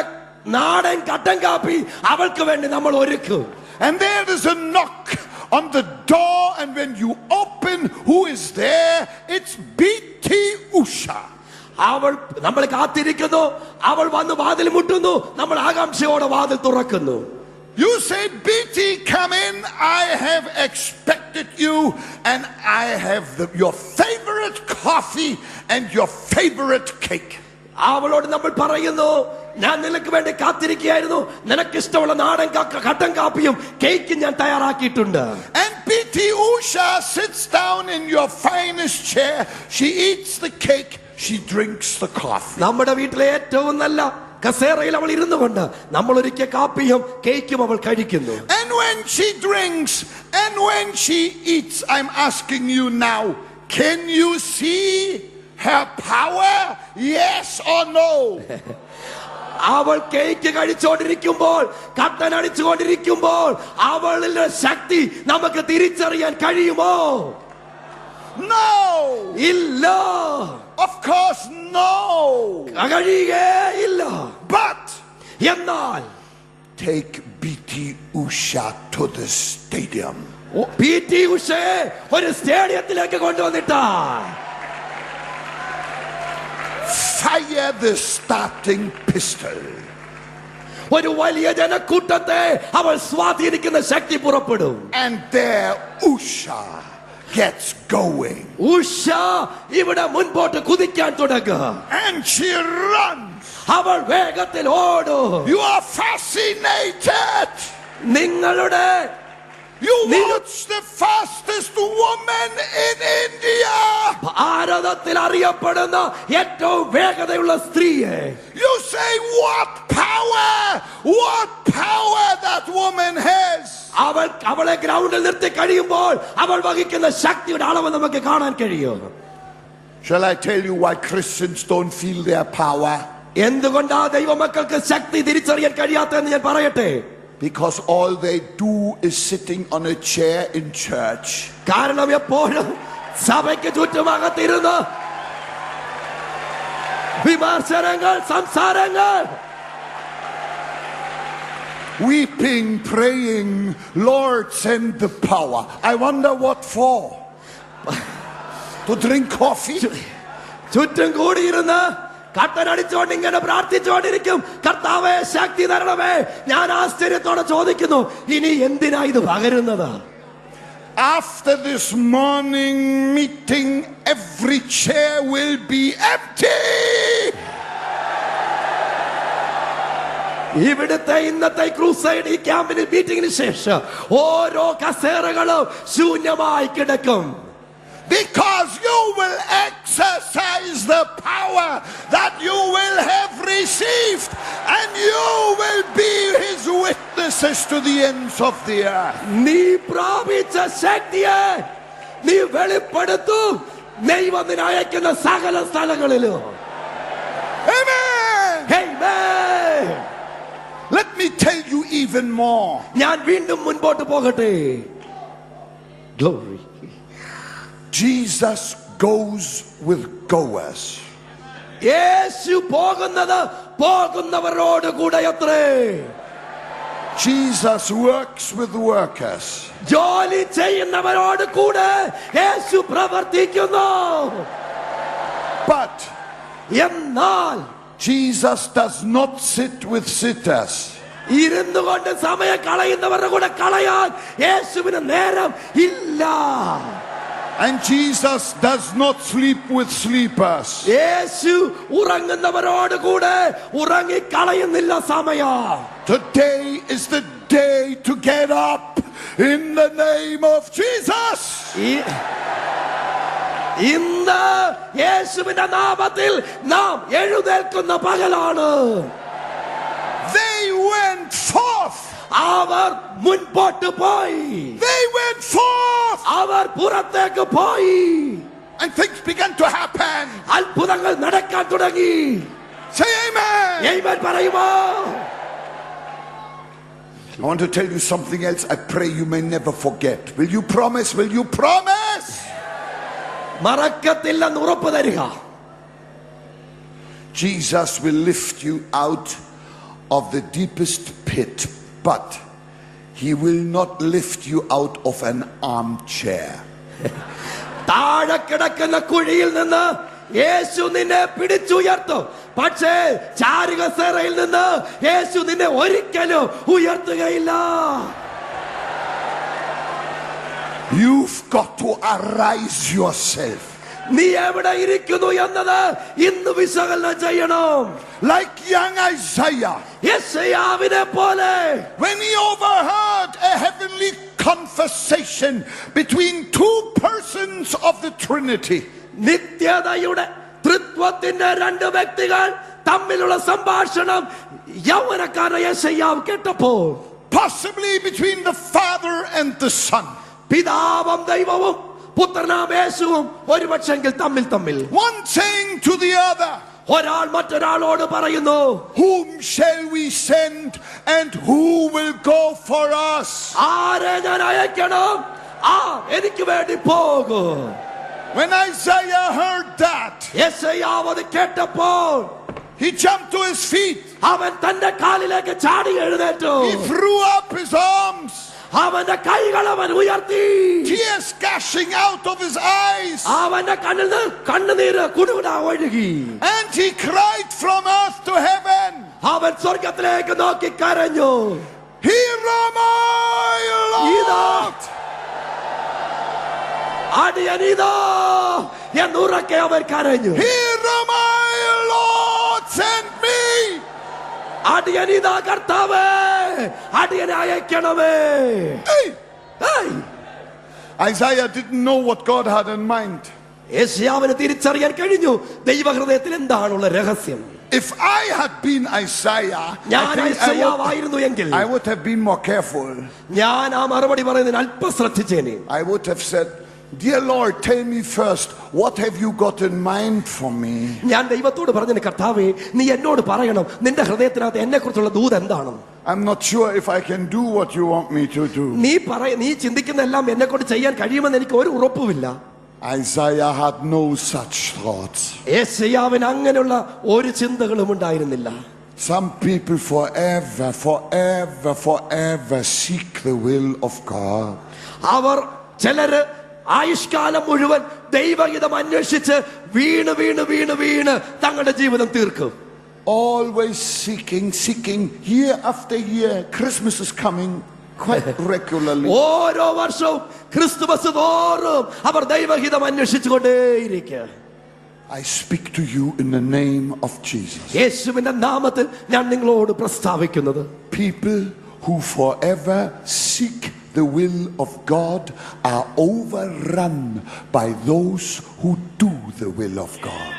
നാടൻ കട്ടൻ കാപ്പി അവൾക്ക് വേണ്ടി നമ്മൾ ഒരുക്കും. And there is a knock on the door, and when you open, who is there? It's BT Usha. അവൾ നമ്മൾ കാത്തിരിക്കുന്നു, അവൾ വന്ന് വാതിൽ മുട്ടുന്നു, നമ്മൾ ആകാംക്ഷയോടെ വാതിൽ തുറക്കുന്നു. You say, BT, come in. I have expected you, and I have your favorite coffee and your favorite cake. അവളോട് നമ്മൾ പറയുന്നു, ഞാൻ നിനക്ക് വേണ്ടി കാത്തിരിക്കുകയായിരുന്നു, നിനക്ക് ഇഷ്ടമുള്ള നാടൻ കട്ടൻ കാപ്പിയും കേക്കും ഞാൻ തയ്യാറാക്കിയിട്ടുണ്ട്. And PT Usha sits down in your finest chair. She eats the cake, she drinks the coffee. നമ്മുടെ വീട്ടിലെ ഏറ്റവും നല്ല കസേരയിൽ അവൾ ഇരുന്നു കൊണ്ട് നമ്മൾ ഒരുക്കിയ കാപ്പിയും കേക്കും അവൾ കഴിക്കുന്നു. And when she drinks and when she eats, I'm asking you now, can you see her power? Yes or no? അവൾ കേക്ക് കഴിച്ചുകൊണ്ടിരിക്കുമ്പോൾ, കട്ടൻ അടിച്ചുകൊണ്ടിരിക്കുമ്പോൾ അവളുടെ ശക്തി നമുക്ക് തിരിച്ചറിയാൻ കഴിയുമോ? No. ഇല്ല. Of course no. കഴിയുകയില്ല. But എന്നാൽ take BT Usha to the stadium. PT ഉഷയെ ഒരു സ്റ്റേഡിയത്തിലേക്ക് കൊണ്ടുവന്നിട്ടാ Fire the starting pistol. ഒരു വലിയ ജനക്കൂട്ടത്തെ അവൾ സ്വാധീനിക്കുന്ന ശക്തി പുറപ്പെടും. And there Usha gets going. Usha ഇവിടെ മുൻപോട്ട് കുതിക്കാൻ തുടങ്ങുക. And she runs. അവൾ വേഗത്തിൽ ഓടും. You are fascinated. നിങ്ങളുടെ You watch the fastest woman in India. ഭാരതത്തിൽ അറിയപ്പെടുന്ന ഏറ്റവും വേഗതയുള്ള സ്ത്രീയെ You say what power that woman has. അവളെ ഗ്രൗണ്ടിൽ നിർത്തി കഴിയുമ്പോൾ അവൾ വഹിക്കുന്ന ശക്തിയുടെ അളവ് നമുക്ക് കാണാൻ കഴിയും. Shall I tell you why Christians don't feel their power? എന്തുകൊണ്ടാ ദൈവമക്കൾക്ക് ശക്തി തിരിച്ചറിയാൻ കഴിയാത്തതെന്ന് ഞാൻ പറയട്ടെ. Because all they do is sitting on a chair in church. കാരണം എപ്പോഴും സഭയ്ക്ക് ചുറ്റുമകത്തിരുന്ന് വിമർശനങ്ങൾ, സംസാരങ്ങൾ, weeping, praying, Lord send the power. I wonder what for? To drink coffee? ചുറ്റും കൂടിയിരുന്ന് കട്ടനടിച്ചോണ്ട് ഇങ്ങനെ പ്രാർത്ഥിച്ചുകൊണ്ടിരിക്കും, കർത്താവേ ശക്തി തരണമേ. ഞാൻ ആശ്ചര്യത്തോടെ ചോദിക്കുന്നു, ഇനി എന്തിനാ ഇത് പകരുന്നത്? After this morning meeting, every chair will be empty. ഇവിടുത്തെ ഇന്നത്തെ ക്രൂസൈഡ് ഈ ക്യാമ്പിന് മീറ്റിംഗിന് ശേഷം ഓരോ കസേരകളും ശൂന്യമായി കിടക്കും. Because you will exercise the power that you will have received, and you will be his witnesses to the ends of the earth. നീ പ്രാപിച്ച ശക്തിയെ നീ വെളിപ്പെടുത്തും ദൈവം നിന്നെ അയക്കുന്ന സകല സ്ഥലങ്ങളിലും. Amen. Amen. Let me tell you even more. ഞാൻ വീണ്ടും മുൻപോട്ട് പോകട്ടെ. Glory. Jesus goes with goers. യേശു പോകുന്നത് പോകുന്നവരോട് കൂടെ അത്രേ. Jesus works with workers. ജോലി ചെയ്യുന്നവരോട് കൂടെ യേശു പ്രവർത്തിക്കുന്നു. But എന്നാൽ Jesus does not sit with sitters. ഇരുന്നു കൊണ്ട് സമയം കളയുന്നവരുടെ കൂടെ കളയാൻ യേശുവിന് നേരം ഇല്ല. And Jesus does not sleep with sleepers. യേശു ഉറങ്ങുന്നവരോട് കൂടെ ഉറങ്ങി കളയുന്നില്ല സമയം. Today is the day to get up in the name of Jesus. ഇന്ന് യേശുവിന്റെ നാമത്തിൽ നാം എഴുന്നേൽക്കുന്ന പകലാണ്. They went forth. അവർ മുൻപോട്ട് പോയി. They went forth. അവർ പുറത്തേക്ക് പോയി. And things began to happen. അത്ഭുതങ്ങൾ നടക്കാൻ തുടങ്ങി. Say amen. ആമേൻ പറയുമോ? I want to tell you something else. I pray you may never forget. Will you promise? Will you promise? മറക്കത്തില്ലെന്ന് ഉറപ്പ് തരിക. Jesus will lift you out of the deepest pit, but he will not lift you out of an armchair. താഴെ കിടക്കുന്ന കുഴിയിൽ നിന്ന് യേശു നിന്നെ പിടിച്ചുയർത്തും. പക്ഷേ ചാരുകസേരയിൽ നിന്ന് യേശു നിന്നെ ഒരിക്കലും ഉയർത്തുകയില്ല. You've got to arise yourself. നീ എവിടെ ഇരിക്കുന്നു എന്നത് ഇന്ന് വിശകലനം ചെയ്യണം. Like young Isaiah, യെശയ്യാവിനെ പോലെ when he overheard a heavenly conversation between two persons of the Trinity, നിത്യതയുടെ തൃത്വത്തിന്റെ രണ്ട് വ്യക്തികൾ തമ്മിലുള്ള സംഭാഷണം യൗവനക്കാരൻ യെശയ്യാവ് കേട്ടപ്പോൾ, possibly between the Father and the Son, പിതാവും ദൈവവും പുത്രനാം യേശുവും ഒരുപക്ഷെങ്കിൽ തമ്മിൽ one saying to the other, ഒരാൾ മറ്റൊരാളോട് പറയുന്നു, whom shall we send and who will go for us? ആരെ ഞാൻ അയക്കണം, ആ എനിക്ക് വേണ്ടി പോകും. When Isaiah heard that, യെശയ്യാവ് അത് കേട്ടപ്പോൾ he jumped to his feet. അവൻ തന്റെ കാലിലേക്ക് ചാടി എഴുന്നേറ്റു. He threw up his arms, അവന്റെ കൈകൾ അവൻ ഉയർത്തി. tears gushing out of his eyes, അവന്റെ കണ്ണിൽ നിന്ന് കണ്ണുനീര് കുടുകുടാ ഒഴുകി. and he cried from earth to heaven, അവൻ സ്വർഗത്തിലേക്ക് നോക്കി കരഞ്ഞു, Here am I, Lord. അടിയനിതാ എന്നുറക്കെ അവൻ കരഞ്ഞു. Here am I, Lord, send me. അടിയനിതാ കർത്താവേ, അടിയനെ അയക്കണമേ. Hey! Hey! Isaiah didn't know what God had in mind. യെശയ്യാവിന് തിരിച്ചറിയാൻ കഴിഞ്ഞു ദൈവഹൃദയത്തിൽ എന്താണുള്ള രഹസ്യം. If I had been Isaiah, ഞാൻ യെശയ്യാവായിരുന്നു എങ്കിൽ I would have been more careful. ഞാൻ ആ മറുപടി പറയുന്നതിന് അല്പം ശ്രദ്ധിച്ചേനെ. I would have said, Dear Lord, tell me first, what have you got in mind for me? ഞാൻ ദൈവത്തോട് പറഞ്ഞു, കർത്താവേ, നീ എന്നോട് പറയണം നിന്റെ ഹൃദയത്തിനകത്ത് എന്നെ കുറിച്ചുള്ള ദൂത് എന്താണ്. I'm not sure if I can do what you want me to do. നീ ചിന്തിക്കുന്ന എല്ലാം എന്നെ കൊണ്ട് ചെയ്യാൻ കഴിയുമെന്ന് എനിക്ക് ഒരു ഉറപ്പുമില്ല. Isaiah had no such thoughts. യെശയ്യാവിന് അങ്ങനെയുള്ള ഒരു ചിന്തകളും ഉണ്ടായിരുന്നില്ല. Some people forever seek the will of God. അവർ ചിലര് ആയുഷ്കാലം മുഴുവൻ ദൈവഹിതം അന്വേഷിച്ച് വീണ് തങ്ങളുടെ ജീവിതം തീർക്കും. Always seeking year after year. Christmas is coming quite regularly. ഓരോ വർഷവും ക്രിസ്തുമസ് തോറും അവർ ദൈവഹിതം അന്വേഷിച്ചുകൊണ്ടേയിരിക്കുക. I speak to you in the name of Jesus. യേശുവിന്റെ നാമത്തിൽ ഞാൻ നിങ്ങളോട് പ്രസ്താവിക്കുന്നത്, People who forever seek the will of God are overrun by those who do the will of God.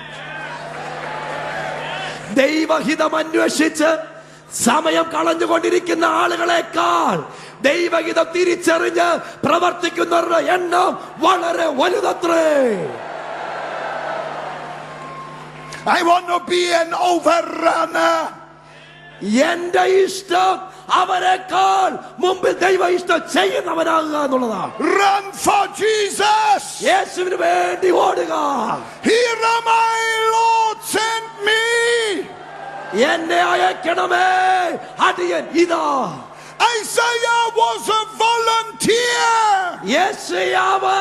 ദൈവഹിതം അന്വേഷിച്ച് സമയം കളഞ്ഞുകൊണ്ടിരിക്കുന്ന ആളുകളെക്കാൾ ദൈവഹിതം തിരിച്ചറിഞ്ഞ് പ്രവർത്തിക്കുന്നവരുടെ എണ്ണം വളരെ വലുതത്രേ. I want to be an overrunner. എന്റെ ഇഷ്ടം അവരെക്കാൾ മുമ്പിൽ ദൈവ ഇഷ്ടം ചെയ്യുന്നവനാകുക എന്നുള്ളതാണ്. Run for Jesus. യേശുവിന് വേണ്ടി ഓടുക. Here am I, Lord, send me. എന്നെ അയക്കണമേ, അടിയൻ ഇതാ. Isaiah was a volunteer. യെശയ്യാവ്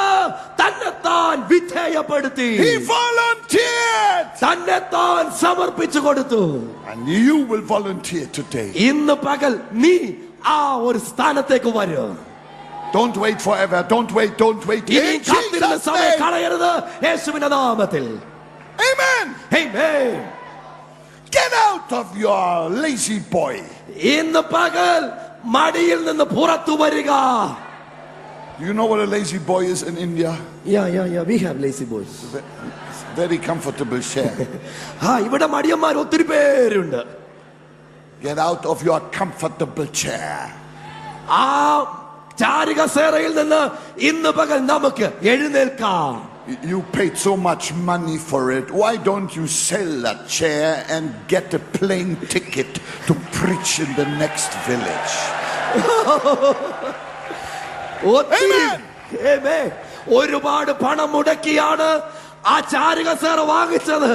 തന്നെത്താൻ വിധേയപ്പെടുത്തി. He volunteered. തന്നെത്താൻ സമർപ്പിച്ചു കൊടുത്തു. And you will volunteer today. ഇന്ന് പകൽ നീ ആ ഒരു സ്ഥാനത്തേക്ക് വരൂ. Don't wait forever. Don't wait. ഇനി In കാത്തിരുന്ന Jesus' സമയം name. കളയരുത്. യേശുവിന്റെ നാമത്തിൽ. Amen. Amen. Get out of your lazy boy. ഇന്ന് പകൽ മടിയിൽ നിന്ന് പുറത്തു വരിക. You know what a lazy boy is in India? Yeah, we have lazy boys. Very comfortable chair. ഇവിടെ മടിയന്മാർ ഒത്തിരി പേരുണ്ട്. Get out of your comfortable chair. ആ ചാരികസേരയിൽ നിന്ന് ഇന്ന് പകൽ നമുക്ക് എഴുന്നേൽക്കാം. You paid so much money for it. Why don't you sell that chair and get a plane ticket to preach in the next village? Amen. ഒരുപാട് പണം മുടക്കിയാണ് ആ ചാരുകസേര വാങ്ങിച്ചത്.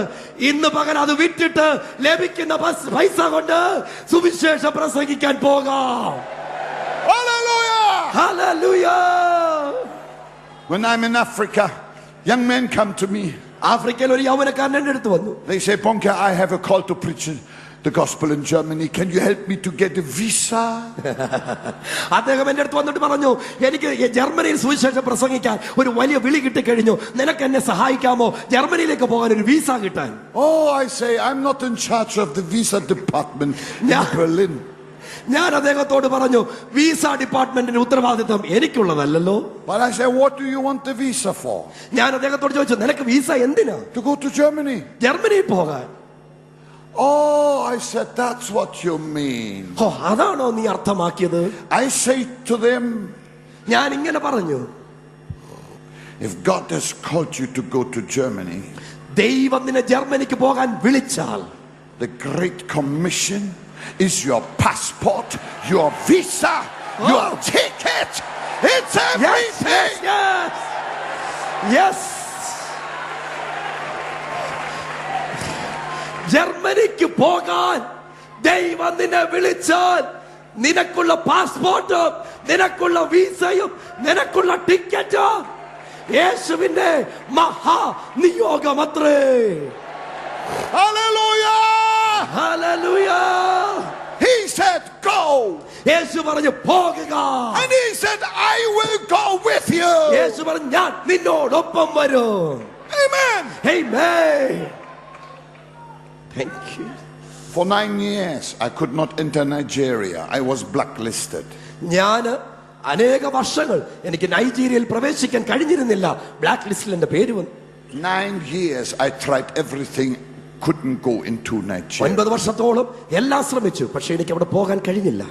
ഇന്ന് പകൽ അത് വിറ്റിട്ട് ലഭിക്കുന്ന പൈസ കൊണ്ട് സുവിശേഷം പ്രസംഗിക്കാൻ പോകാം. Hallelujah. Hallelujah. When I'm in Africa, young men come to me. ആഫ്രിക്കയിൽ ഒരു യൗവനക്കാരൻ എൻ്റെ അടുത്ത് വന്നു. They say, Bonke, I have a call to preach the gospel in Germany. Can you help me to get a visa? അദ്ദേഹം എന്റെ അടുത്ത് വന്നിട്ട് പറഞ്ഞു, എനിക്ക് ജർമ്മനിയിൽ സുവിശേഷം പ്രസംഗിക്കാൻ ഒരു വലിയ വിളി കിട്ടിക്കഴിഞ്ഞു, നിനക്ക് എന്നെ സഹായിക്കാമോ ജർമ്മനിയിലേക്ക് പോകാൻ ഒരു വിസ കിട്ടാൻ? Oh, I say, I'm not in charge of the visa department in Berlin. ഞാൻ അദ്ദേഹത്തോട് പറഞ്ഞു, വിസ ഡിപ്പാർട്ട്മെന്റിന്റെ ഉത്തരവാദിത്വം എനിക്കുള്ളതല്ലോ. But I say, what do you want the visa for? ഞാൻ അദ്ദേഹത്തോട് ചോദിച്ചു, നിനക്ക് വിസ എന്തിനാ? To go to Germany. ജർമ്മനിയിൽ പോകാൻ. Oh, I said, that's what you mean. ഓ, അതാണോ നീ അർത്ഥമാക്കിയത്? I say to them, ഞാൻ ഇങ്ങനെ പറഞ്ഞു, if God has called you to go to Germany, ദൈവം നിന്നെ ജർമ്മനിക്ക് പോകാൻ വിളിച്ചാൽ, the Great Commission is your passport, your visa, your ticket. It's everything. Yes, yes. ജർമ്മനിക്ക് പോകാൻ ദൈവം നിന്നെ വിളിച്ചാൽ നിനക്കുള്ള പാസ്പോർട്ടും നിനക്കുള്ള വിസയും നിനക്കുള്ള ടിക്കറ്റും യേശുവിന്റെ മഹാ നിയോഗമത്രേ. Hallelujah! Hallelujah! He said, go. യേശു പറഞ്ഞു, പോകുക. And he said, I will go with you. യേശു പറഞ്ഞു, ഞാൻ നിന്നോടൊപ്പം വരും. Amen. Amen. Thank you. For 9 years, I could not enter Nigeria. I was blacklisted. ഞാൻ അനേക വർഷങ്ങൾ എനിക്ക് നൈജീരിയയിൽ പ്രവേശിക്കാൻ കഴിഞ്ഞിരുന്നില്ല. ബ്ലാക്ക് ലിസ്റ്റിൽ എന്റെ പേര് വന്നു. 9 years, I tried everything, couldn't go into Nigeria. 9 വർഷത്തോളം എല്ലാം ശ്രമിച്ചു, പക്ഷെ എനിക്ക് അവിടെ പോകാൻ കഴിഞ്ഞില്ല.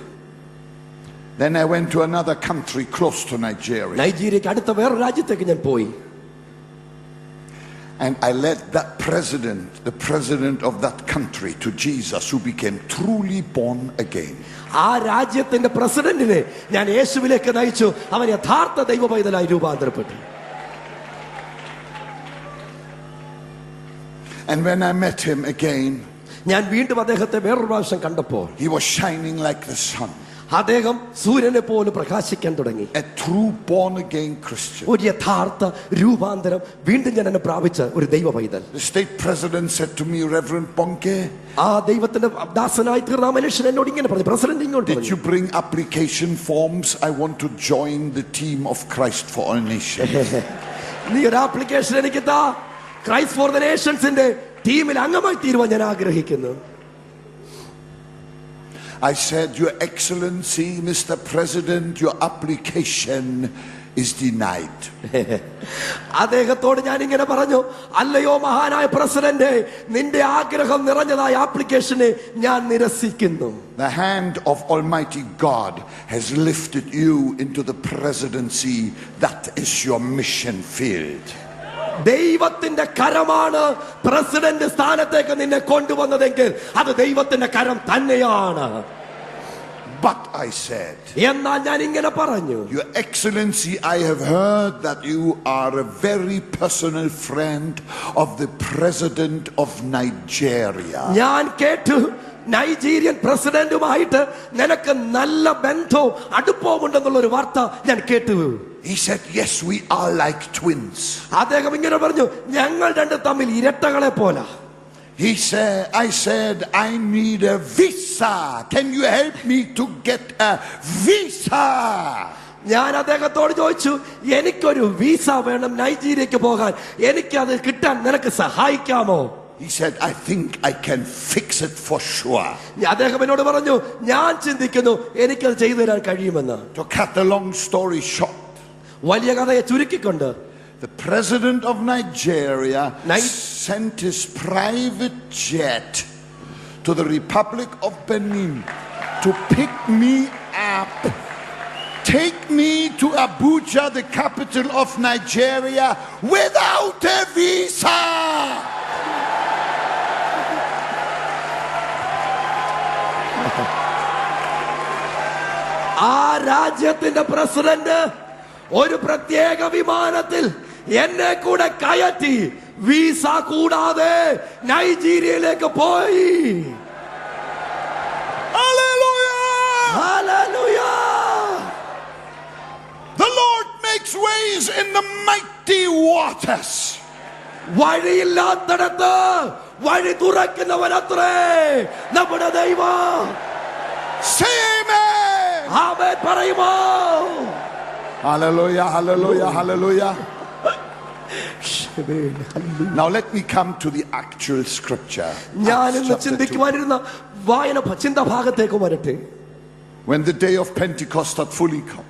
Then I went to another country close to Nigeria. നൈജീരിയക്ക് അടുത്ത വേറെ രാജ്യത്തേക്ക് ഞാൻ പോയി. And I led that president, the president of that country, to Jesus, who became truly born again. ആ രാജ്യത്തിന്റെ പ്രസിഡന്റിനെ ഞാൻ യേശുവിലേക്ക് നയിച്ചു. അവൻ യഥാർത്ഥ ദൈവ പൈതലായി രൂപാന്തരപ്പെട്ടു. And when I met him again, ഞാൻ വീണ്ടും അദ്ദേഹത്തെ വേറൊരു പ്രാവശ്യം കണ്ടപ്പോൾ he was shining like the sun. അദ്ദേഹം സൂര്യനെ പോലെ പ്രകാശിക്കാൻ തുടങ്ങി. A true born again Christian. ഒരു യഥാർത്ഥ രൂപാന്തരം വീണ്ടും ഞാൻ എന്നെ പ്രാപിച്ച ഒരു ദൈവ പൈതൽ. The state president said to me, Reverend Bonke, ആ ദൈവത്തിന്റെ ദാസനായി തീർന്ന മനുഷ്യൻ എന്നോട് ഇങ്ങനെ പറഞ്ഞു, പ്രസിഡന്റ് ഇങ്ങോട്ട് did you bring application forms? I want to join the team of Christ for all nations. നീ ഒരു ആപ്ലിക്കേഷൻ എനിക്ക് താ, ക്രൈസ്റ്റ് ഫോർ ദ നേഷൻസിന്റെ ടീമിൽ അംഗമായി തീരുവാൻ ഞാൻ ആഗ്രഹിക്കുന്നു. I said, Your Excellency, Mr. President, your application is denied. അദ്ദേഹത്തോട് ഞാൻ ഇങ്ങനെ പറഞ്ഞു, അല്ലയോ മഹാനായ പ്രസിഡന്റ്, നിന്റെ ആഗ്രഹം നിറഞ്ഞതായ ആപ്ലിക്കേഷനെ ഞാൻ നിരസിക്കുന്നു. The hand of Almighty God has lifted you into the presidency. That is your mission field. ദൈവത്തിന്റെ കരമാണ് പ്രസിഡന്റ് സ്ഥാനത്തേക്ക് നിന്നെ കൊണ്ടുവന്നതെങ്കിൽ അത് ദൈവത്തിന്റെ കരം തന്നെയാണ്. But I said, എന്നാൽ ഞാൻ ഇങ്ങനെ പറഞ്ഞു, Your Excellency, I have heard that you are a very personal friend of the President of Nigeria. ഞാൻ കേട്ടു നൈജീരിയൻ പ്രസിഡന്റുമായിട്ട് നിനക്ക് നല്ല ബന്ധവും അടുപ്പവും ഉണ്ടെന്നുള്ള ഒരു വാർത്ത ഞാൻ കേട്ടു. He said, yes, we are like twins. അദ്ദേഹം ഇങ്ങനെ പറഞ്ഞു, ഞങ്ങൾ രണ്ട് തമ്മിൽ ഇരട്ടകളെ പോലെ. I said, I need a visa. Can you help me to get a visa? ഞാൻ അദ്ദേഹത്തോട് ചോദിച്ചു, എനിക്കൊരു വിസ വേണം നൈജീരിയക്ക് പോകാൻ, എനിക്കത് കിട്ടാൻ നിനക്ക് സഹായിക്കാമോ? He said, I think I can fix it for sure. അദ്ദേഹം എന്നോട് പറഞ്ഞു, ഞാൻ ചിന്തിക്കുന്നു എനിക്കത് ചെയ്തു തരാൻ കഴിയുമെന്ന്. To cut the long story short, വലിയ കഥയെ ചുരുക്കിക്കൊണ്ട്, the president of Nigeria sent his private jet to the Republic of Benin to pick me up, take me to Abuja, the capital of Nigeria, without a visa. ആ രാജ്യത്തിന്റെ president ഒരു പ്രത്യേക വിമാനത്തിൽ എന്നെ കൂടെ കയറ്റി വിസ കൂടാതെ നൈജീരിയയിലേക്ക് പോയി. Hallelujah! Hallelujah! The Lord makes ways in the mighty waters. വഴിയില്ലാത്തടത്ത് വഴി തുറക്കുന്നവനത്രേ നമ്മുടെ ദൈവം. Say amen. ആമേൻ പറയുമോ? Hallelujah, hallelujah, hallelujah. Now let me come to the actual scripture. ഞാൻ Acts ഇന്ന് chapter 2. ചിന്തിക്കുവാനിരുന്ന വായന ചിന്താഭാഗത്തേക്ക് വരട്ടെ. When the day of Pentecost had fully come,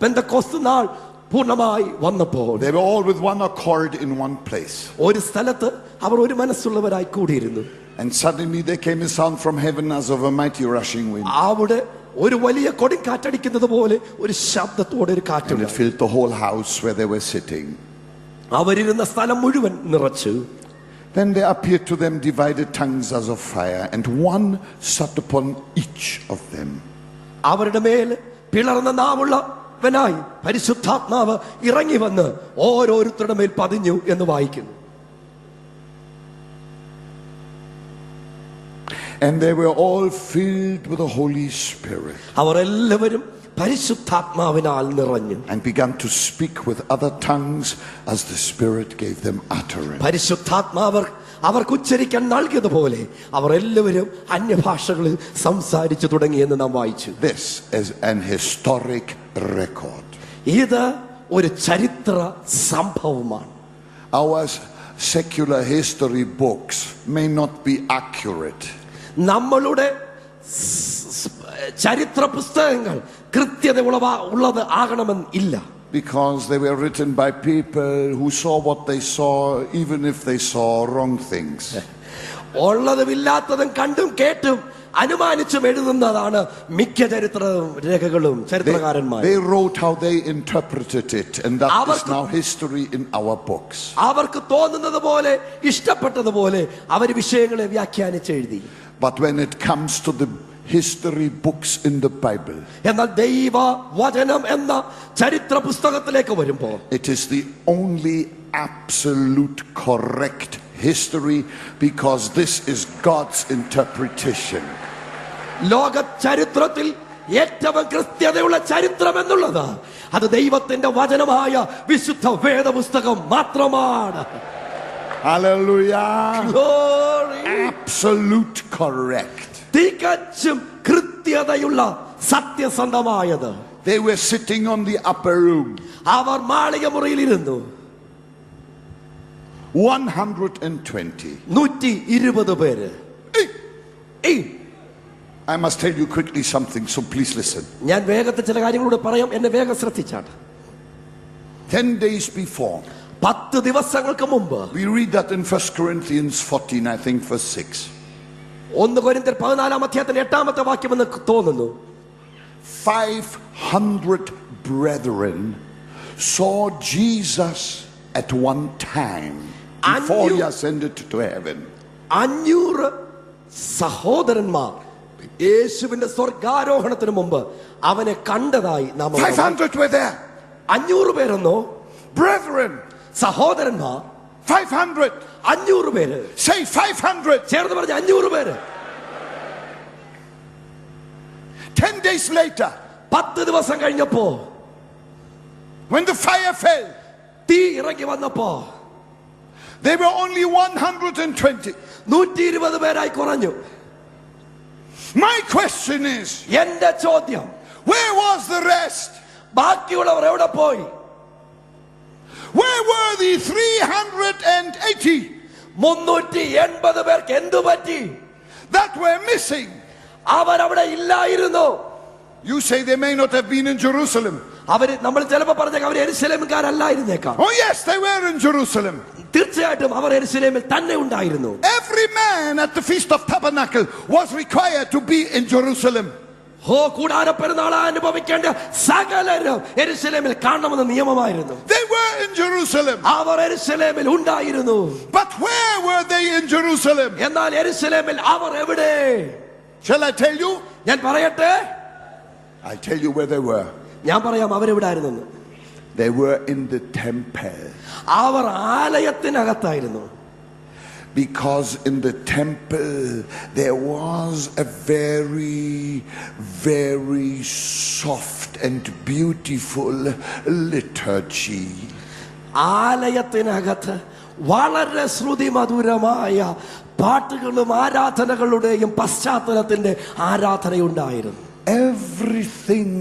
Pentecost നാൾ പൂർണ്ണമായി വന്നപ്പോൾ they were all with one accord in one place. ഒരു സ്ഥലത്ത് അവർ ഒരു മനസ്സുള്ളവരായി കൂടിയിരുന്നു. And suddenly there came a sound from heaven as of a mighty rushing wind. അവിടെ ഒരു വലിയ കൊടുങ്കാറ്റടിക്കുന്നത് പോലെ ഒരു ശബ്ദത്തോടെ ഒരു And കാറ്റുണ്ട്. it filled the whole house where they were sitting. അവരിരുന്ന സ്ഥലം മുഴുവൻ നിറച്ചു. Then there appeared to them divided tongues as of fire, and one sat upon each of them. അവരുടെ മേൽ പിളർന്ന നാവുള്ളവനായി പരിശുദ്ധാത്മാവ് ഇറങ്ങി വന്ന് ഓരോരുത്തരുടെ മേൽ പതിഞ്ഞു എന്ന് വായിക്കുന്നു. And they were all filled with the Holy Spirit അവർ എല്ലാവരും പരിശുദ്ധാത്മാവിനാൽ നിറഞ്ഞു. and began to speak with other tongues as the Spirit gave them utterance. പരിശുദ്ധാത്മാവ് അവർക്ക് ഉച്ചരിക്കാൻ നൽകിയതുപോലെ അവർ എല്ലാവരും അന്യഭാഷകളിൽ സംസാരിച്ചു തുടങ്ങിയെന്ന് നാം വായിച്ചു. This is an historic record. ഇത് ഒരു ചരിത്ര സംഭവമാണ്. Our secular history books may not be accurate. നമ്മളുടെ ചരിത്ര പുസ്തകങ്ങൾ കൃത്യത ഉള്ളത് ആകണമെന്ന് ഇല്ല. Because they were written by people who saw what they saw, even if they saw wrong things. ഉള്ളതും ഇല്ലാത്തതും കണ്ടും കേട്ടും അനുമാനിച്ചും എഴുതുന്നതാണ് മിക്ക ചരിത്ര രേഖകളും ചരിത്രകാരന്മാർ. They wrote how they interpreted it, and that is now history in our books. അവർക്ക് തോന്നുന്നത് പോലെ ഇഷ്ടപ്പെട്ടതുപോലെ അവർ വിഷയങ്ങളെ വ്യാഖ്യാനിച്ച് എഴുതി. But when it comes to the history books in the Bible, എന്നാൽ ദൈവ വചനം എന്ന ചരിത്ര പുസ്തകത്തിലേക്ക് വരുമ്പോൾ it is the only absolute correct history, because this is God's interpretation. ലോക ചരിത്രത്തിൽ ഏറ്റവും കൃത്യതയുള്ള ചരിത്രം എന്നുള്ളത് അത് ദൈവത്തിന്റെ വചനമായ വിശുദ്ധ വേദപുസ്തകം മാത്രമാണ്. Hallelujah. Glory. Absolute correct. തികച്ചും കൃത്യതയുള്ള സത്യസന്ധമായത്. They were sitting on the upper room. അവർ മാളിക മുറിയിലിരുന്നു. 120. 120 പേര്. I must tell you quickly something, so please listen. ഞാൻ വേഗത്തിൽ ചില കാര്യങ്ങളോട് പറയാം, എന്നെ വേഗം ശ്രദ്ധിച്ചാണ്. 10 days before, 10 ദിവസങ്ങൾക്ക് മുമ്പ് we read that in 1 Corinthians 14, I think verse 6. 1 കൊരിന്ത്യർ 14 അധ്യായത്തിന്റെ 8ാമത്തെ വാക്യമെന്ന് തോന്നുന്നു. 500 brethren saw Jesus at one time before he ascended to heaven. 500 സഹോദരന്മാർ യേശുവിന്റെ സ്വർഗാരോഹണത്തിന് മുമ്പ് അവനെ കണ്ടതായി നാം 500 were there. 500 പേരെന്നോ? Brethren. സഹോദരന്മാർ 500. 500 പേര്. Say 500. ചേർന്ന് പറഞ്ഞ 500 പേര്. 10 days later, 10 ദിവസം കഴിഞ്ഞപ്പോ, when the fire fell, തീ ഇറങ്ങി വന്നപ്പോ they were only 120. 120 പേരായി കുറഞ്ഞു. My question is, എന്റെ ചോദ്യം, where was the rest? ബാക്കിയുള്ളവർ എവിടെ പോയി? Where were the 380 380 പേർക്ക് എന്തു പറ്റി? that were missing? അവരവിടെ ഇല്ലായിരുന്നു. You say they may not have been in Jerusalem. അവര് നമ്മൾ ചിലപ്പോ പറഞ്ഞേക്കാം അവർ യെരുശലേംകാരല്ലായിരുന്നേക്കാം. Oh yes, they were in Jerusalem. തീർച്ചയായിട്ടും അവർ യെരുശലേമിൽ തന്നെ ഉണ്ടായിരുന്നു. Every man at the Feast of Tabernacle was required to be in Jerusalem. കൂടാര പെരുന്നാൾ അനുഭവിക്കേണ്ട സകലരും യെരുശലേമിൽ കാണണമെന്ന നിയമമായിരുന്നു. They were in Jerusalem. അവർ യെരുശലേമിൽ ഉണ്ടായിരുന്നു. But where were they in Jerusalem? എന്നാൽ യെരുശലേമിൽ അവർ എവിടെ? Shall I tell you? ഞാൻ പറയട്ടെ? I'll tell you where they were. ഞാൻ പറയാം അവരെവിടായിരുന്നു. They were in the temple. Our ആലയത്തിനകത്തായിരുന്നു. Because in the temple there was a very, very soft and beautiful liturgy. ആലയത്തിനകത്ത് വളരെ ശ്രുതിമധുരമായ പാട്ടുകളും ആരാധനകളുടെയും പശ്ചാത്തലത്തിന്റെ ആരാധനയുണ്ടായിരുന്നു. Everything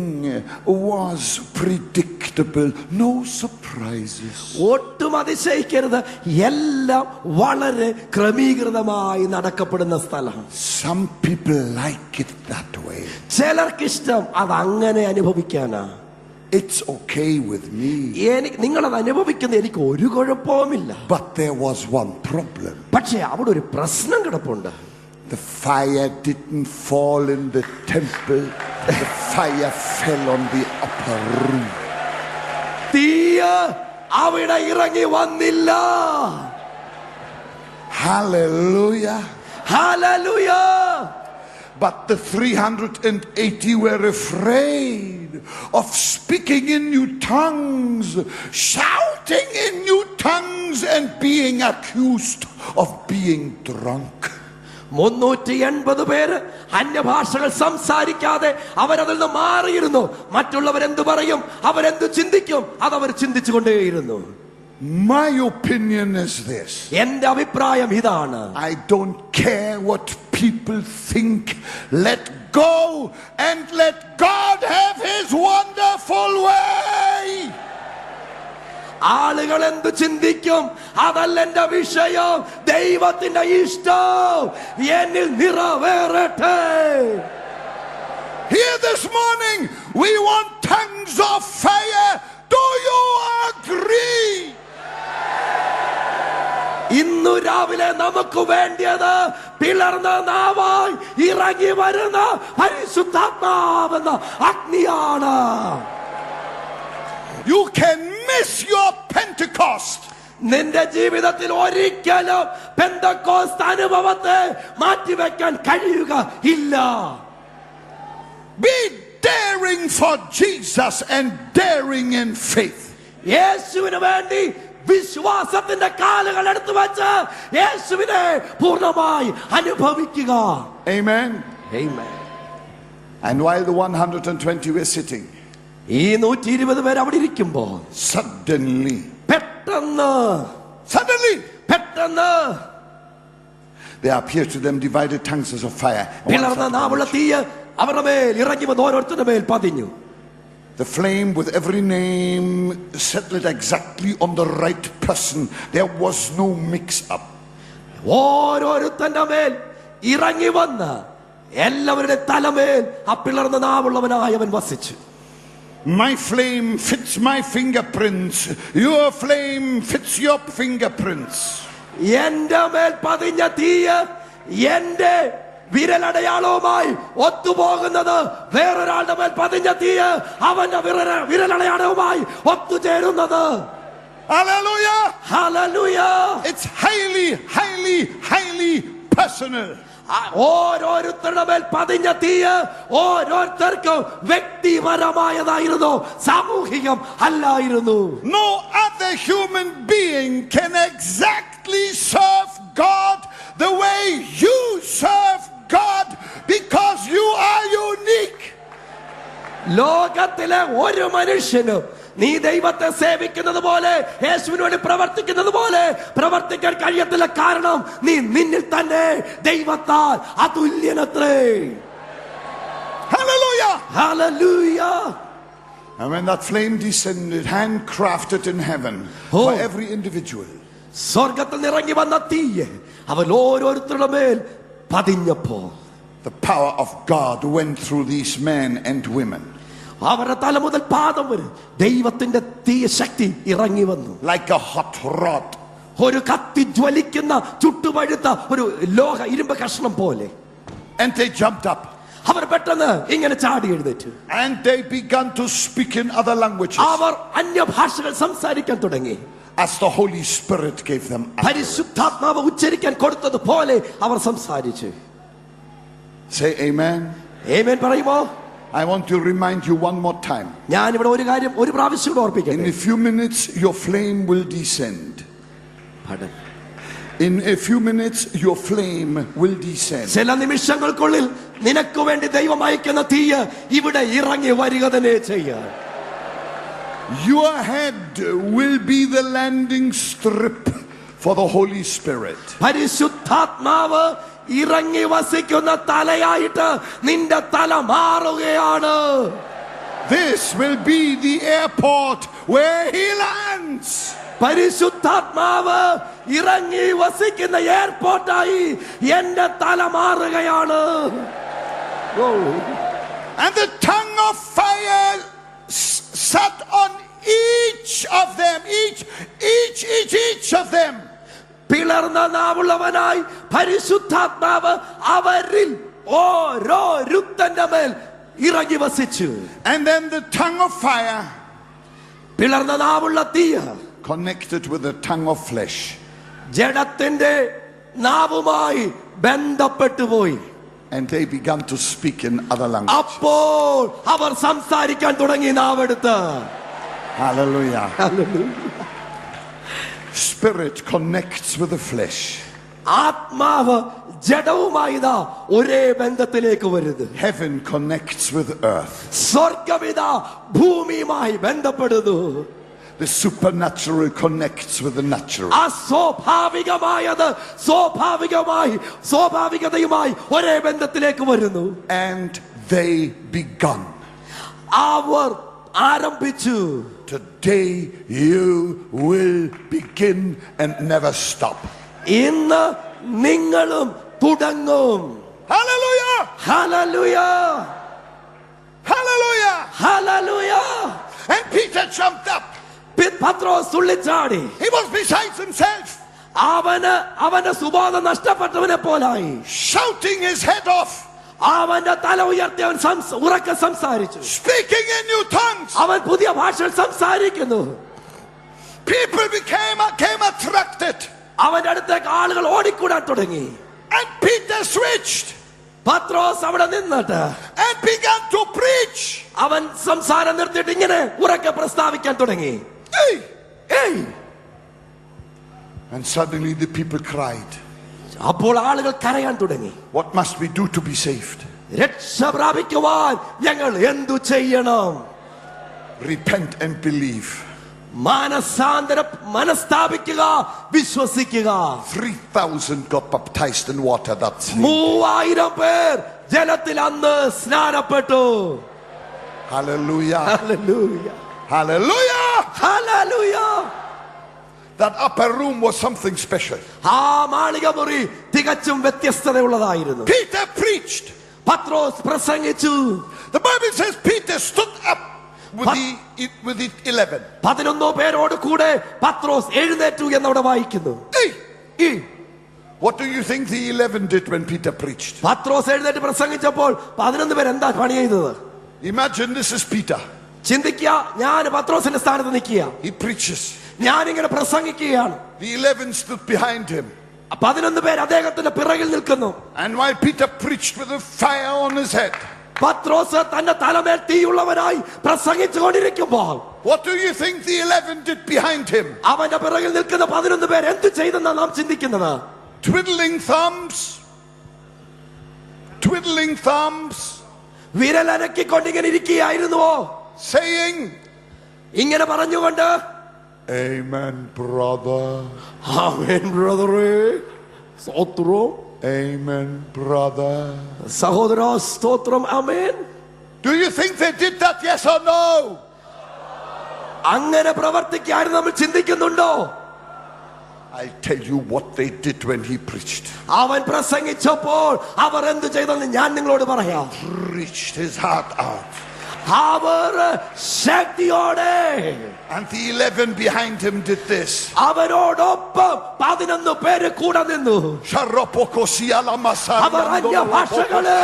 was predictable, no surprises. ഒട്ടും അതിശയിക്കരുത്, എല്ലാം വളരെ ക്രമീകൃതമായി നടക്കപ്പെടുന്ന സ്ഥലം. Some people like it that way. ചിലർക്കിഷ്ടം അത് അങ്ങനെ അനുഭവിക്കാനാ. It's okay with me. നിങ്ങളത് അനുഭവിക്കുന്ന എനിക്ക് ഒരു കുഴപ്പവുമില്ല. But there was one problem. പക്ഷേ അവിടെ ഒരു പ്രശ്നം കിടപ്പുണ്ട്. The fire didn't fall in the temple. The fire fell on the upper room. തീയ അവിടെ ഇറങ്ങി വന്നില്ല. Hallelujah. Hallelujah. But the 380 were afraid of speaking in new tongues, shouting in new tongues, and being accused of being drunk. 380 പേര് അന്യഭാഷകൾ സംസാരിക്കാതെ അവരതിൽ നിന്ന് മാറിയിരുന്നു. മറ്റുള്ളവരെന്തു പറയും, അവരെന്തു ചിന്തിക്കും, അതവർ ചിന്തിച്ചുകൊണ്ടേയിരുന്നു. My opinion is this. എന്റെ അഭിപ്രായം ഇതാണ്. I don't care what people think. Let go and let God have his wonderful way. ആളുകൾ എന്തു ചിന്തിക്കും, അതല്ല എന്റെ വിഷയം. ദൈവത്തിന്റെ ഇഷ്ടം എന്നിൽ നിറവേറട്ടെ. Here this morning we want tongues of fire. Do you agree? ഇന്നു രാവിലെ നമുക്ക് വേണ്ടിയത് പിളർന്ന നാവായി ഇറങ്ങി വരുന്ന പരിശുദ്ധാത്മാവെന്ന അഗ്നിയാണ്. You can miss your Pentecost. നിന്റെ ജീവിതത്തിൽ ഒരിക്കലും പെന്തക്കോസ്ത് അനുഭവത്തെ മാറ്റിവെക്കാൻ കഴിയുക ഇല്ല. Be daring for Jesus and daring in faith. യേശുവിന് വേണ്ടി വിശ്വാസത്തിന്റെ കാലുകൾ എടുത്തു വെച്ച് യേശുവിനെ പൂർണ്ണമായി അനുഭവിക്കുക. Amen. Amen. And while the 120 were sitting, ഈ 120 പേര് അവിടെ ഇരിക്കുമ്പോ suddenly പെട്ടെന്ന് there appeared to them divided tongues as of fire. പിളർന്ന നാവുള്ള തീയ് അവരുടെ മേൽ ഇറങ്ങി വന്ന് ഓരോരുത്തരുടെ മേൽ പതിഞ്ഞു. The flame with every name settled exactly on the right person. There was no mix-up. ഓരോരുത്തന്റെ മേൽ ഇറങ്ങി വന്ന് എല്ലാവരുടെ തലമേൽ ആ പിളർന്ന നാവുള്ളവനായവൻ വസിച്ചു. My flame fits my fingerprints. Your flame fits your fingerprints. എന്റെ മേൽ പതിഞ്ഞ തീയ് എന്റെ വിരലടയാളവുമായി ഒത്തുപോകുന്നത്, വേറൊരാളുടെ മേൽ പതിഞ്ഞ തീയ് അവന്റെ വിരലടയാളവുമായി ഒത്തുചേരുന്നത്. Hallelujah. Hallelujah. It's highly personal. ഓരോരുത്തരുടെ മേൽ പതിഞ്ഞ തീയ് ഓരോരുത്തർക്കും വ്യക്തിപരമായതായിരുന്നു, സാമൂഹികം അല്ലായിരുന്നു. No other human being can exactly serve God the way you serve God, because you are unique. ലോകത്തിലെ ഒരു മനുഷ്യനും നീ ദൈവത്തെ സേവിക്കുന്നത് പോലെ, യേശുവിന് വേണ്ടി പ്രവർത്തിക്കുന്നത് പോലെ പ്രവർത്തിക്കാൻ കഴിയത്തില്ല. കാരണം നീ നിന്നിൽ തന്നെ ദൈവത്താൽ അതുല്യനത്രേ. Hallelujah. Hallelujah. And when that flame descended, handcrafted in heaven for every individual, സ്വർഗത്തിൽ നിറങ്ങി വന്ന തീയ് അവൻ ഓരോരുത്തരുടെ മേൽ പതിഞ്ഞപ്പോ the power of God went through these men and women. അവരുടെ തല മുതൽ പാദം വരെ ദൈവത്തിന്റെ തീയ ശക്തി ഇറങ്ങി വന്നു. Like a hot rod. ഒരു കത്തി ജ്വലിക്കുന്ന ചുട്ടുപഴുത്ത ഒരു ലോഹ ഇരുമ്പ് കഷ്ണം പോലെ. And they jumped up. അവർ പെട്ടെന്ന് ഇങ്ങനെ ചാടി എഴുന്നേറ്റു. And they began to speak in other languages. അവർ അന്യഭാഷകൾ സംസാരിക്കാൻ തുടങ്ങി. As the Holy Spirit gave them utterance. പരിശുദ്ധാത്മാവ് ഉച്ചരിക്കാൻ കൊടുത്തതുപോലെ അവർ സംസാരിച്ചു. Say amen. ആമേൻ പറയുമോ? I want to remind you one more time. ഞാൻ ഇവിടെ ഒരു കാര്യം ഒരു പ്രാവശ്യം ഓർപ്പിക്കട്ടെ. In a few minutes your flame will descend. Pardon. In a few minutes your flame will descend. ചില നിമിഷങ്ങൾക്കുള്ളിൽ നിനക്ക് വേണ്ടി ദൈവം അയക്കുന്ന തീയ് ഇവിടെ ഇറങ്ങി വരിക തന്നെ ചെയ്യാം. Your head will be the landing strip for the Holy Spirit. പരിശുദ്ധാത്മാവ് ഇറങ്ങി വസിക്കുന്ന തലയായിട്ട് നിന്റെ തല മാറുകയാണ്. This will be the airport where he lands. പരിശുദ്ധാത്മാവ് ഇറങ്ങി വസിക്കുന്ന എയർപോർട്ടായി എന്റെ തല മാറുകയാണ്. And the tongue of fire sat on each of them, each of them. പിളർന്ന നാവുള്ളവനായി പരിശുദ്ധാത്മാവ് അവരിൽ ഓരോരുത്തന്റെ മേൽ ഇറങ്ങി വസിച്ചു. And then the tongue of fire പിളർന്ന നാവുള്ള തീയ connected with the tongue of flesh. ജഡത്തിന്റെ നാവുമായി ബന്ധപ്പെട്ടു പോയി. And they began to speak in other languages. അപ്പോൾ അവർ സംസാരിക്കാൻ തുടങ്ങി നാവെടുത്ത്. Hallelujah. Spirit connects with the flesh. ആത്മാവ് ജഡവുമായി ഒരേ ബന്ധത്തിലേക്ക് വരുന്നു. Heaven connects with earth. സ്വർഗ്ഗമിത ഭൂമിയുമായി ബന്ധപ്പെടുന്നു. The supernatural connects with the natural. അസ്വാഭാവികമായത് സ്വാഭാവികതയുമായി ഒരേ ബന്ധത്തിലേക്ക് വരുന്നു. And they begun. അവർ ആരംഭിച്ചു. Today you will begin and never stop. ഇന്ന് നിങ്ങളും തുടങ്ങും. Hallelujah! Hallelujah! Hallelujah! Hallelujah! And Peter jumped up. പത്രോസ് തുള്ളിച്ചാടി. He was beside himself. അവന്റെ സുബോധം നഷ്ടപ്പെട്ടവനെ പോലായി. Shouting his head off. അവന്റെ തല ഉയർത്തി അവൻ ഉറക്കെ സംസാരിച്ചു. Speaking in new tongues. അവൻ പുതിയ ഭാഷയിൽ സംസാരിക്കുന്നു. People came attracted. അവന്റെ അടുത്തേക്ക് ആളുകൾ ഓടിക്കൂടാൻ തുടങ്ങി. And Peter switched. പത്രോസ് അവിടെ നിന്നിട്ട് and began to preach. അവൻ സംസാരം നിർത്തിയിട്ട് ഇങ്ങനെ ഉറക്കെ പ്രസ്താവിക്കാൻ തുടങ്ങി. Hey! And suddenly the people cried. അപ്പോൾ ആളുകൾ കരയാൻ തുടങ്ങി. What must we do to be saved? രക്ഷ പ്രാപിക്കുവാൻ ഞങ്ങൾ എന്തു ചെയ്യണം? Repent and believe. മനസ്താപിക്കുക, വിശ്വസിക്കുക. 3,000 got baptized in water that same day. 3,000 പേർ ജലത്തിൽ അന്ന് സ്നാനപ്പെട്ടു. Hallelujah. Hallelujah. Hallelujah. Hallelujah. That upper room was something special. ആ മാളിക മുറി തികച്ചും വ്യത്യസ്തതയുള്ളതായിരുന്നു. Peter preached. പത്രോസ് പ്രസംഗിച്ചു. The Bible says Peter stood up with the 11. 11 പേരോട് കൂടെ പത്രോസ് എഴുന്നേറ്റു എന്നവിടെ വായിക്കുന്നു. What do you think the 11 did when Peter preached? പത്രോസ് എഴുന്നേറ്റ് പ്രസംഗിച്ചപ്പോൾ 11 പേർ എന്താ പണി ചെയ്തത്? Imagine this is Peter. ചിന്തിക്കുക, ഞാൻ പത്രോസിന്റെ സ്ഥാനത്ത് നിൽക്കുക. He preaches. ഞാനിങ്ങനെ പ്രസംഗിക്കുകയാണ്. The 11 stood behind him. 11 പേർ അദ്ദേഹത്തിന്റെ പിറകിൽ നിൽക്കുന്നു. And while Peter preached with a fire on his head, പത്രോസ് തന്റെ തലമേൽ തീയുള്ളവനായി പ്രസംഗിച്ചുകൊണ്ടിരിക്കുമ്പോൾ, what do you think the 11 did behind him? അവന്റെ പിറകിൽ നിൽക്കുന്ന 11 പേർ എന്ത് ചെയ്തെന്നാണ് നാം ചിന്തിക്കുന്നത്? Twiddling thumbs, വിരലനക്കിക്കൊണ്ടിങ്ങനെ ഇരിക്കുകയായിരുന്നുവോ? saying, ഇങ്ങനെ പറഞ്ഞുകൊണ്ട്, Amen, brother. Amen, brother. സ്തോത്രം. Amen, brother. സഹോദര സ്തോത്രം. Amen. Do you think they did that? Yes or no? അങ്ങനെ പ്രവർത്തിക്കാനും നമ്മൾ ചിന്തിക്കുന്നുണ്ടോ? I'll tell you what they did when he preached. അവൻ പ്രസംഗിച്ചപ്പോൾ അവർ എന്ത് ചെയ്തെന്ന് ഞാൻ നിങ്ങളോട് പറയാം. Preached his heart out. അവർ ശക്തിയോടെ, and the 11 behind him did this. അവരോടൊപ്പം 11 പേര് കൂടെ നിന്നു. അവർ അന്യഭാഷകള്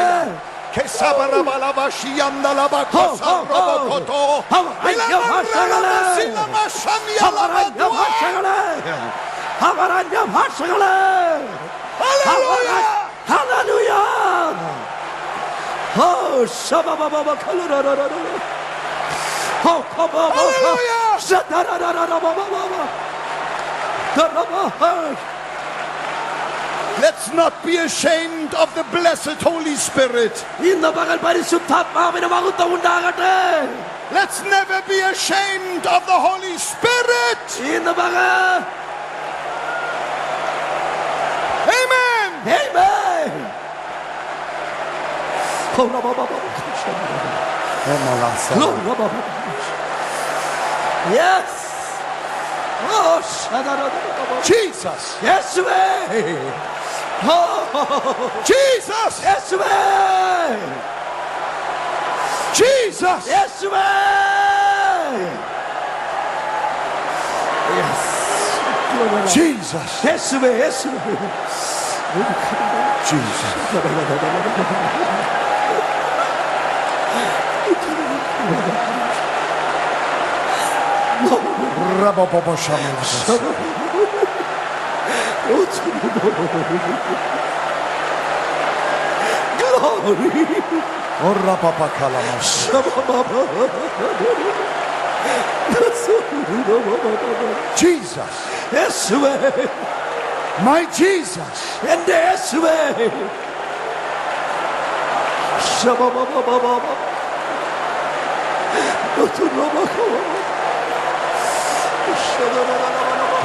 Oh, shabababa kalurarara. Oh, Hallelujah. Let's not be ashamed of the blessed Holy Spirit. Let's never be ashamed of the Holy Spirit. Yes. Oh, Jesus. yes, Jesus. yes, Jesus. yes, yes. Jesus. Yes, yes. Jesus. Jesus. Yes, My Jesus. and yes,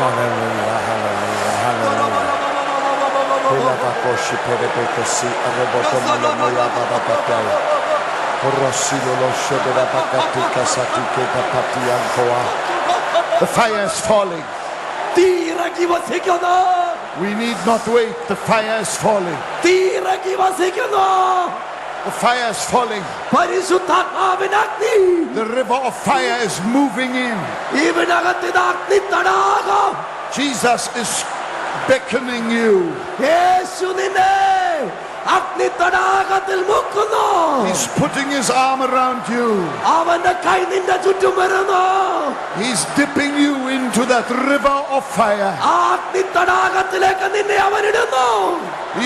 Hallelujah, hallelujah, hallelujah. Bakoshi perepekosi arebotomo moya babakataya. Orosilo lo shebera bakatika satike papatiankoa. The fire is falling. We need not wait. The fire is falling. The fire is falling. The river of fire is moving in. Jesus is beckoning you. He's putting his arm around you. He's dipping you into that river of fire.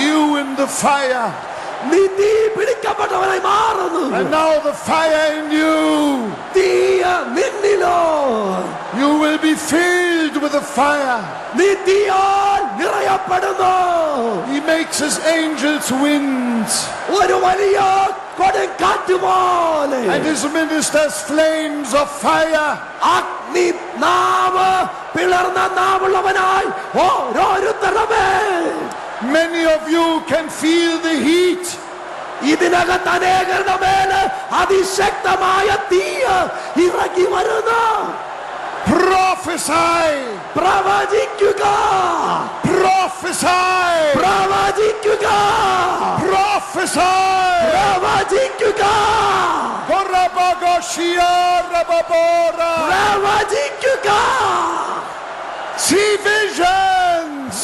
You in the fire. And now the fire in you. You will be filled with the fire. He makes his angels winds and his ministers flames of fire. Many of you can feel the heat. Prophesy. Prophesy. See visions.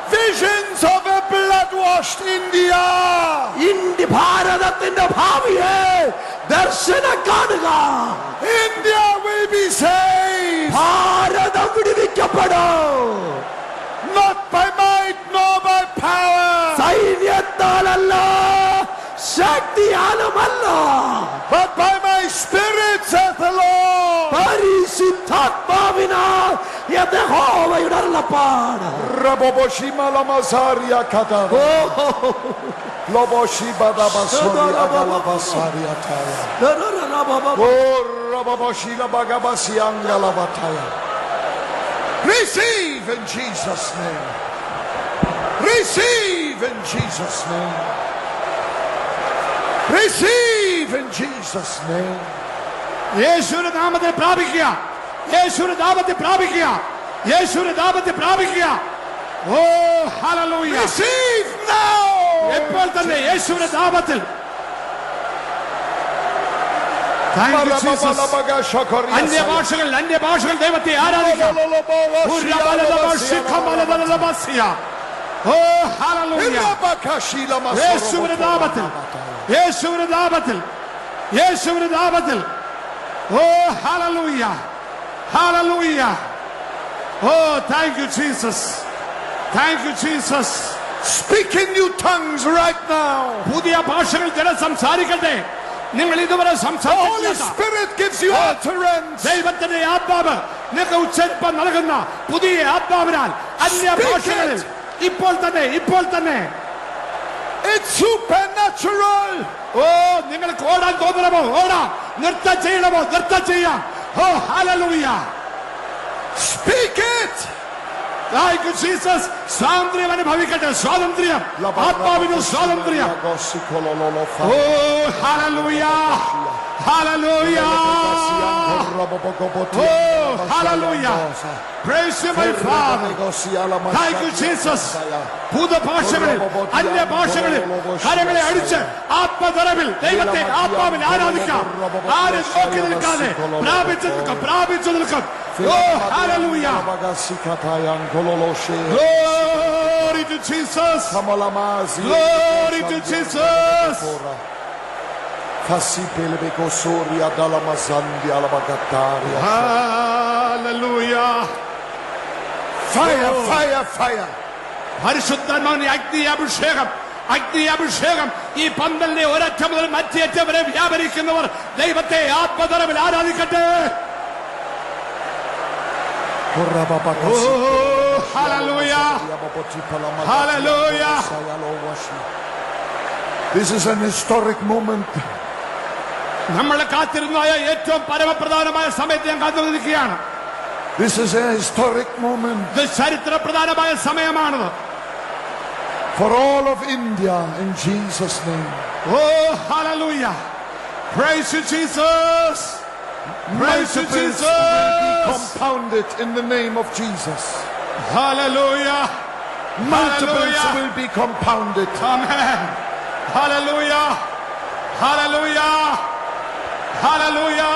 Visions of a blood-washed India. India will be saved. Not by might nor by power, but by my spirit, saith the Lord. Raboboshi malamasaria kata. Loboshi badabasori agalabasari ataya. Oh, raboboshi labagabasi angalabataya. Receive in Jesus' name. Receive in Jesus' name. Receive in Jesus' name. യേശുവിന്റെ നാമത്തിൽ പ്രാപിക്കുക. യേശുവിന്റെ നാമത്തിൽ പ്രാപിക്കുക. യേശുവിന്റെ നാമത്തിൽ പ്രാപിക്കുക. ഓ hallelujah. Receive now. ഇപ്പോൾ തന്നെ യേശുവിന്റെ നാമത്തിൽ. അന്യഭാഷകൾ ദൈവത്തെ ആരാധിക്കാം. ഓ ഹല്ലേലൂയ. യേശുവിന്റെ നാമത്തിൽ. യേശുവിന്റെ നാമത്തിൽ. യേശുവിന്റെ നാമത്തിൽ. Oh, hallelujah. Hallelujah. Oh, thank you, Jesus. Thank you, Jesus. Speak in new tongues right now. പുതിയ ഭാഷകൾ ജനം സംസാരിക്കട്ടെ. നിങ്ങൾ ഇതുവരെ The Holy Spirit gives you utterance. ദൈവത്തിന്റെ ആത്മാവ് നിങ്ങൾക്ക് ഉച്ചരിപ്പ് നൽകുന്ന പുതിയ ആത്മാവിനാൽ അന്യഭാഷകളിൽ ഇപ്പോൾ തന്നെ It's supernatural. ഓ നിങ്ങൾക്ക് ഓടാൻ തോന്നണമോ ഓടാം. നൃത്തം ചെയ്യണമോ നൃത്തം ചെയ്യാം. ഓ hallelujah. Speak it. Thank you, Jesus. സ്വാതന്ത്ര്യം അനുഭവിക്കട്ടെ. സ്വാതന്ത്ര്യം, ആത്മാവിന് സ്വാതന്ത്ര്യം. Oh, hallelujah. Hallelujah. Oh, hallelujah. Praise you, my Father. Thank you, Jesus. ഭൂതഭാഷകളിൽ, അന്യഭാഷകളിൽ കരങ്ങളെ അടിച്ച് ആത്മതലവിൽ ദൈവത്തെ ആത്മാവിൽ ആരാധിക്കാം. ആരും നോക്കി നിൽക്കാതെ പ്രാപിച്ചു നിൽക്കും. Oh, hallelujah. Glory to Jesus. Glory to Jesus. Hallelujah. Fire, fire, fire. പരിശുദ്ധാത്മാവിന്റെ അഗ്നിയഭിഷേകം, അഗ്നിയഭിഷേകം ഈ പന്തലിനെ ഒരറ്റം മുതൽ മറ്റേ അറ്റം വരെ വ്യാപരിക്കുന്നവർ ദൈവത്തെ ആത്മതലവിൽ ആരാധിക്കട്ടെ. Oh, hallelujah. Hallelujah. This is an historic moment. നമ്മൾ കാത്തിരുന്നതായ ഏറ്റവും പരമപ്രധാനമായ സമയത്ത് ഞാൻ കാത്തിരിക്കുകയാണ്. This is a historic moment. ഇത് ചരിത്രപ്രധാനമായ സമയമാണത്. For all of India, in Jesus' name. Oh, hallelujah. Praise you, Jesus. Praise you, Multiples Jesus. will be compounded in the name of Jesus. Hallelujah. Multiples Hallelujah. will be compounded. Amen. Hallelujah. Hallelujah. Hallelujah.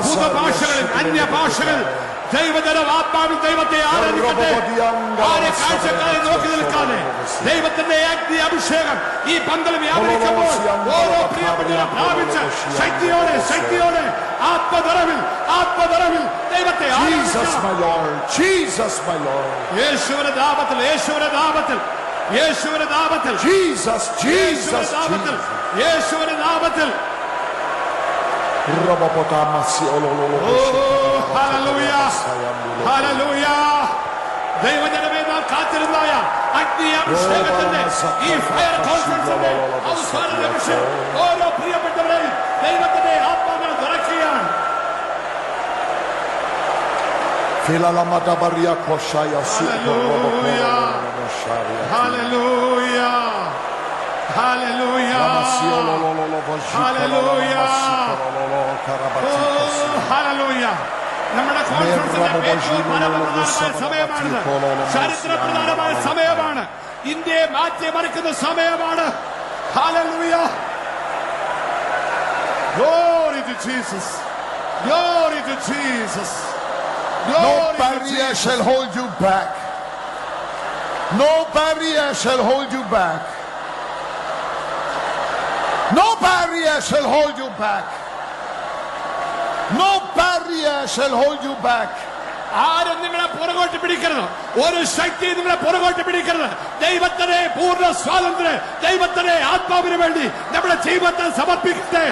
ഭൂതഭാഷകളിൽ, അന്യഭാഷകളിൽ ദൈവജനം ആത്മാവിൽ ദൈവത്തെ ആരാധിക്കട്ടെ. ആരെ കാഴ്ചക്കാരെ നോക്കി നിൽക്കാതെ ദൈവത്തിന്റെ അഗ്നി അഭിഷേകം ഈ പന്തൽ വ്യാപരിക്കുമ്പോൾ ഓരോ പ്രിയപ്പെട്ടവരെ പ്രാപിച്ച് ശക്തിയോടെ ശക്തിയോടെ ആത്മതലവിൽ ആത്മതലവിൽ ദൈവത്തെ യേശുവിന്റെ നാമത്തിൽ യേശുവിന്റെ നാമത്തിൽ യേശുവിന്റെ നാമത്തിൽ യേശുവിന്റെ നാമത്തിൽ യേശുവിന്റെ നാമത്തിൽ. ദൈവജനമേ, നാം കാത്തിരുന്നായ അഗ്നി അഭിഷേകത്തിന്റെ ഈ ഫയർ കോൺഫറൻസിന്റെ അവസാന നിമിഷം ഓരോ പ്രിയപ്പെട്ടവരെയും ദൈവത്തിന്റെ ആത്മാവിനെ നിറയ്ക്കുകയാണ്. Hallelujah. Hallelujah. Hallelujah. Oh, hallelujah. നമ്മുടെ കോൺഫറൻസിന്റെ ഏറ്റവും പരമപ്രധാനമായ സമയമാണിത്. ചരിത്രപ്രധാനമായ സമയമാണ്. ഇന്ത്യയെ മാറ്റിമറിക്കുന്ന സമയമാണ്. Hallelujah. Glory to Jesus. Glory to Jesus. No barrier shall hold you back. No barrier shall hold you back. No barrier shall hold you back. No barrier shall hold you back. ആരും നിങ്ങളെ പുറകോട്ട് പിടിക്കരുത്. ഒരു ശക്തി നിങ്ങളെ പുറകോട്ട് പിടിക്കരുത്. ദൈവത്തിന്റെ പൂർണ്ണ സ്വാതന്ത്ര്യം, ദൈവത്തിന്റെ ആത്മാവിന് വേണ്ടി നമ്മുടെ ജീവിതത്തെ സമർപ്പിക്കട്ടെ.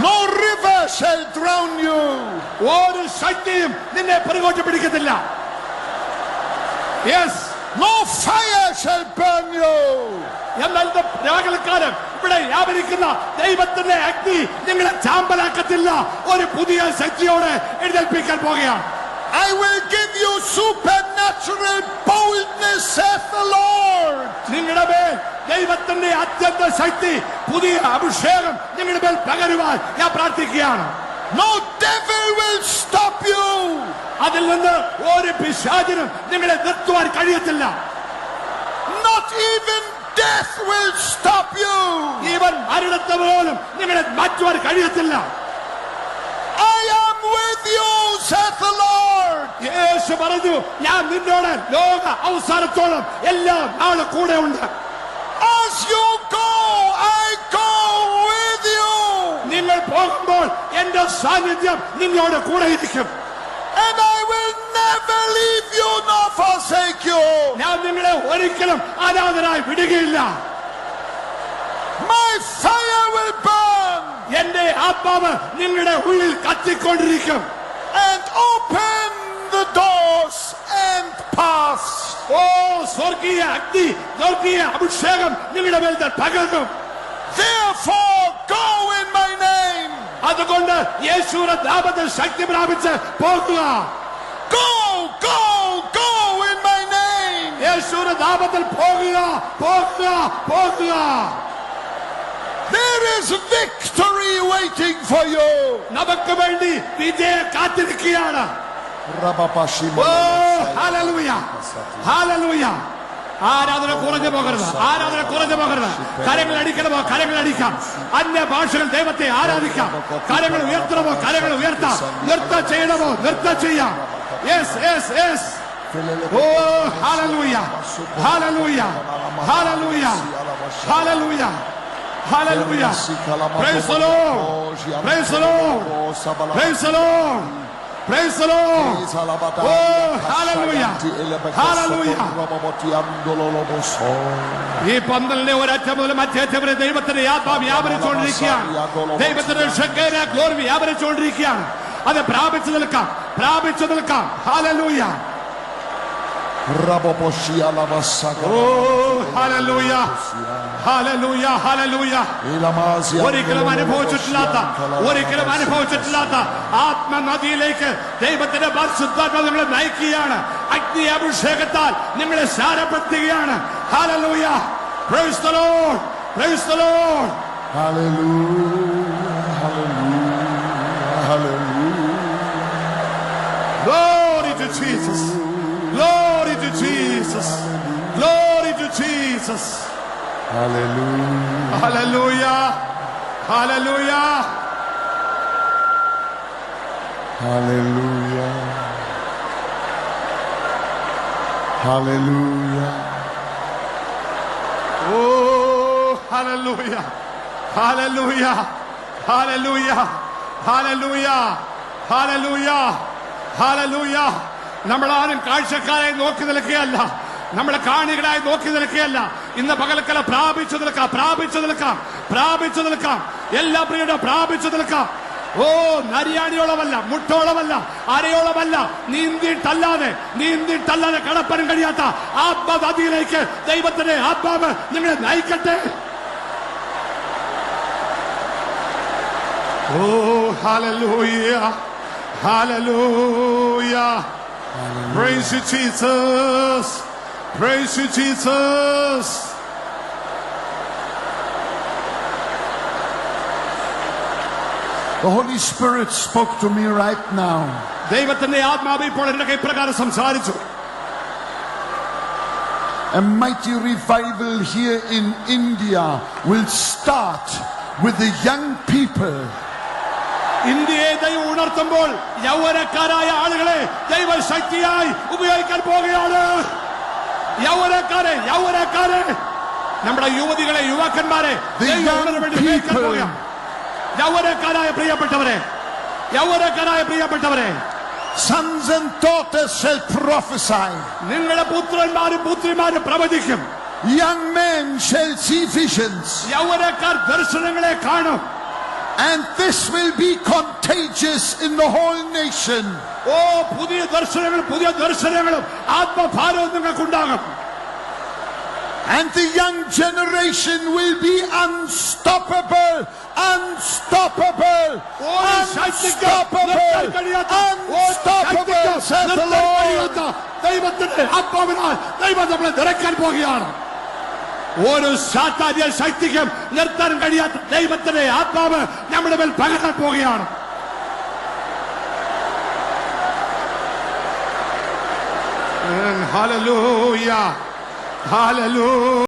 No river shall drown you. ഒരു ശക്തിയും നിന്നെ പുറകോട്ട് പിടിക്കത്തില്ല. Yes. No fire shall burn you. എന്നാൽ രാഗൽക്കാലം ഇവിടെ വ്യാപരിക്കുന്ന ദൈവത്തിന്റെ അഗ്നി നിങ്ങളെ ചാമ്പലാക്കത്തില്ല. ഒരു പുതിയ ശക്തിയോടെ എഴുന്നേൽപ്പിക്കാൻ പോകുകയാണ്. I will give you supernatural boldness, saith the Lord. നിങ്ങളുടെ മേൽ ദൈവത്തിന്റെ അത്യന്ത ശക്തി, പുതിയ അഭിഷേകം നിങ്ങളുടെ മേൽ പകരുവാൻ ഞാൻ പ്രാർത്ഥിക്കുകയാണ്. No devil will stop you. അതിൽ നിന്ന് ഒരു പിശാചിനും നിങ്ങളെ നിർത്തുവാൻ കഴിയത്തില്ല. Not even death will stop you. Even മരണത്തെ പോലും നിങ്ങളെ മാറ്റുവാൻ കഴിയത്തില്ല. I am with you, saith the Lord. യേശു പറഞ്ഞു, ഞാൻ നിന്നോട് ലോക അവസാനത്തോളം എല്ലാ നാളും കൂടെ ഉണ്ട്. As you go, I go with you. നിങ്ങൾ പോകുമ്പോൾ എന്റെ സാന്നിധ്യം നിങ്ങളോട് കൂടെ ഇരിക്കും. And I will never leave you nor forsake you. ഞാൻ നിങ്ങളെ ഒരിക്കലും അനാഥരായി വിടുകയില്ല. My fire will burn. എന്റെ ആത്മാവ് നിങ്ങളുടെ ഉള്ളിൽ കത്തിക്കൊണ്ടിരിക്കും. And open the doors and pass. ഓ സ്വർഗീയ അഗ്നി, സ്വർഗീയ അഭിഷേകം നിങ്ങളുടെ മേൽ പകർന്നു. Therefore go in my name. അതുകൊണ്ട് യേശുവിന്റെ നാമത്തിൽ ശക്തി പ്രാപിച്ച് പോകുക. Go, go, go in my name. യേശുവിന്റെ നാമത്തിൽ പോകുക, പോകുക, പോകുക. There is victory waiting for you. നമുക്ക് വേണ്ടി വിജയം കാത്തിരിക്കുകയാണ്. ഓ ഹല്ലേലൂയ, ഹല്ലേലൂയ. ആരാധന കുറഞ്ഞു പോകരുത്, ആരാധന കുറഞ്ഞു പോകരുത്. കരങ്ങൾ അടിക്കണമോ കരങ്ങൾ അടിക്കാം. അന്യ ഭാഷകൾ ദൈവത്തെ ആരാധിക്കാം. കരങ്ങൾ ഉയർത്തണമോ കരങ്ങൾ ഉയർത്താം. നൃത്തം ചെയ്യണമോ നൃത്തം ചെയ്യാം. Yes yes yes. Oh hallelujah, hallelujah, hallelujah, hallelujah, hallelujah. Praise the lord, praise the lord, praise the lord, praise the lord. Oh hallelujah, hallelujah. ഈ പന്തലിന്റെ ഒരറ്റം മുതൽ മറ്റേറ്റം വരെ ദൈവത്തിന്റെ ആത്മാവ് വ്യാപരിച്ചുകൊണ്ടിരിക്കുകയാണ്. ദൈവത്തിന്റെ ഷെക്കേന ഗ്ലോറി വ്യാപരിച്ചുകൊണ്ടിരിക്കുകയാണ്. അത് പ്രാപിച്ചു നിൽക്കാം, പ്രാപിച്ചു നിൽക്കാം. ഹല്ലേലൂയ. ഓ ഹല്ലേലൂയ, ഹല്ലേലൂയ, ഹല്ലേലൂയ. ഒരിക്കലും അനുഭവിച്ചിട്ടില്ലാത്ത, ഒരിക്കലും അനുഭവിച്ചിട്ടില്ലാത്ത ആത്മനദിയിലേക്ക് ദൈവത്തിന്റെ പരിശുദ്ധാത്മ നിങ്ങളെ നയിക്കുകയാണ്. അഗ്നി അഭിഷേകത്താൽ നിങ്ങളെ സാരപ്പെടുത്തുകയാണ്. Hallelujah. Praise the lord, praise the lord. Hallelujah, hallelujah, hallelujah. Glory to Jesus, glory to Jesus, glory to Jesus. Hallelujah. Hallelujah, hallelujah. Hallelujah. Hallelujah. Oh, hallelujah, hallelujah, hallelujah, hallelujah, hallelujah, hallelujah. നമ്മളാരും കാഴ്ചക്കാരായി നോക്കി നിൽക്കുകയല്ല, നമ്മളെ കാണികളായി നോക്കി നിൽക്കുകയല്ല. ഇന്ന് പകൽക്കല പ്രാപിച്ചു നിൽക്കാം, പ്രാപിച്ചു നിൽക്കാം, പ്രാപിച്ചു നിൽക്കാം. എല്ലാ പ്രിയുടെ പ്രാപിച്ചു നിൽക്കാം. ഓ നരിയാണിയോളമല്ല, മുട്ടോളമല്ല, അരയോളമല്ല, നീന്തിട്ടല്ലാതെ കടപ്പനും കഴിയാത്ത ആത്മനദിയിലേക്ക് ദൈവത്തിന്റെ ആത്മാവ് നിങ്ങളെ നയിക്കട്ടെ. Oh hallelujah, hallelujah. Praise you, Jesus. Praise you, Jesus. The Holy Spirit spoke to me right now. ദൈവത്തിന്റെ ആത്മാവ് ഇപ്പോൾ എന്റെ കൈപ്രകാരം സംസാരിച്ചു. A mighty revival here in India will start with the young people. ഇന്ത്യയെ ദൈവം ഉണർത്തുമ്പോൾ യൗവനക്കാരായ ആളുകളെ ദൈവശക്തിയായി ഉപയോഗിക്കാൻ പോകുകയാണ്. യൗവനക്കാരെ, യൗവനക്കാരെ, നമ്മുടെ യുവതികളെ, യുവാക്കന്മാരെ ദൈവം വേണ്ടി ഉപയോഗിക്കാൻ പോകുകയാണ്. യൗവനക്കാരായ പ്രിയപ്പെട്ടവരെ, യൗവനക്കാരായ പ്രിയപ്പെട്ടവരെ, Sons and daughters shall prophesy. നിങ്ങളുടെ പുത്രന്മാരും പുത്രിമാരും പ്രവചിക്കും. Young men shall see visions. യൗവനക്കാർ ദർശനങ്ങളെ കാണും. And this will be contagious in the whole nation. ഓ പുതിയ ദർശനങ്ങളും ആത്മഭാരവും നിങ്ങൾക്കുണ്ടാകും. And the young generation will be unstoppable, unstoppable, unstoppable, unstoppable, says the Lord. ദൈവത്തിന്റെ ആത്മാവിനാൽ ദൈവം നമ്മളെ നിറയ്ക്കാൻ പോകുകയാണ്. ഒരു സാത്താന്യ ശക്തിക്കും നിർത്താൻ കഴിയാത്ത ദൈവത്തിന്റെ ആത്മാവ് നമ്മുടെ മേൽ പകരാൻ പോകുകയാണ്. Hallelujah, hallelujah.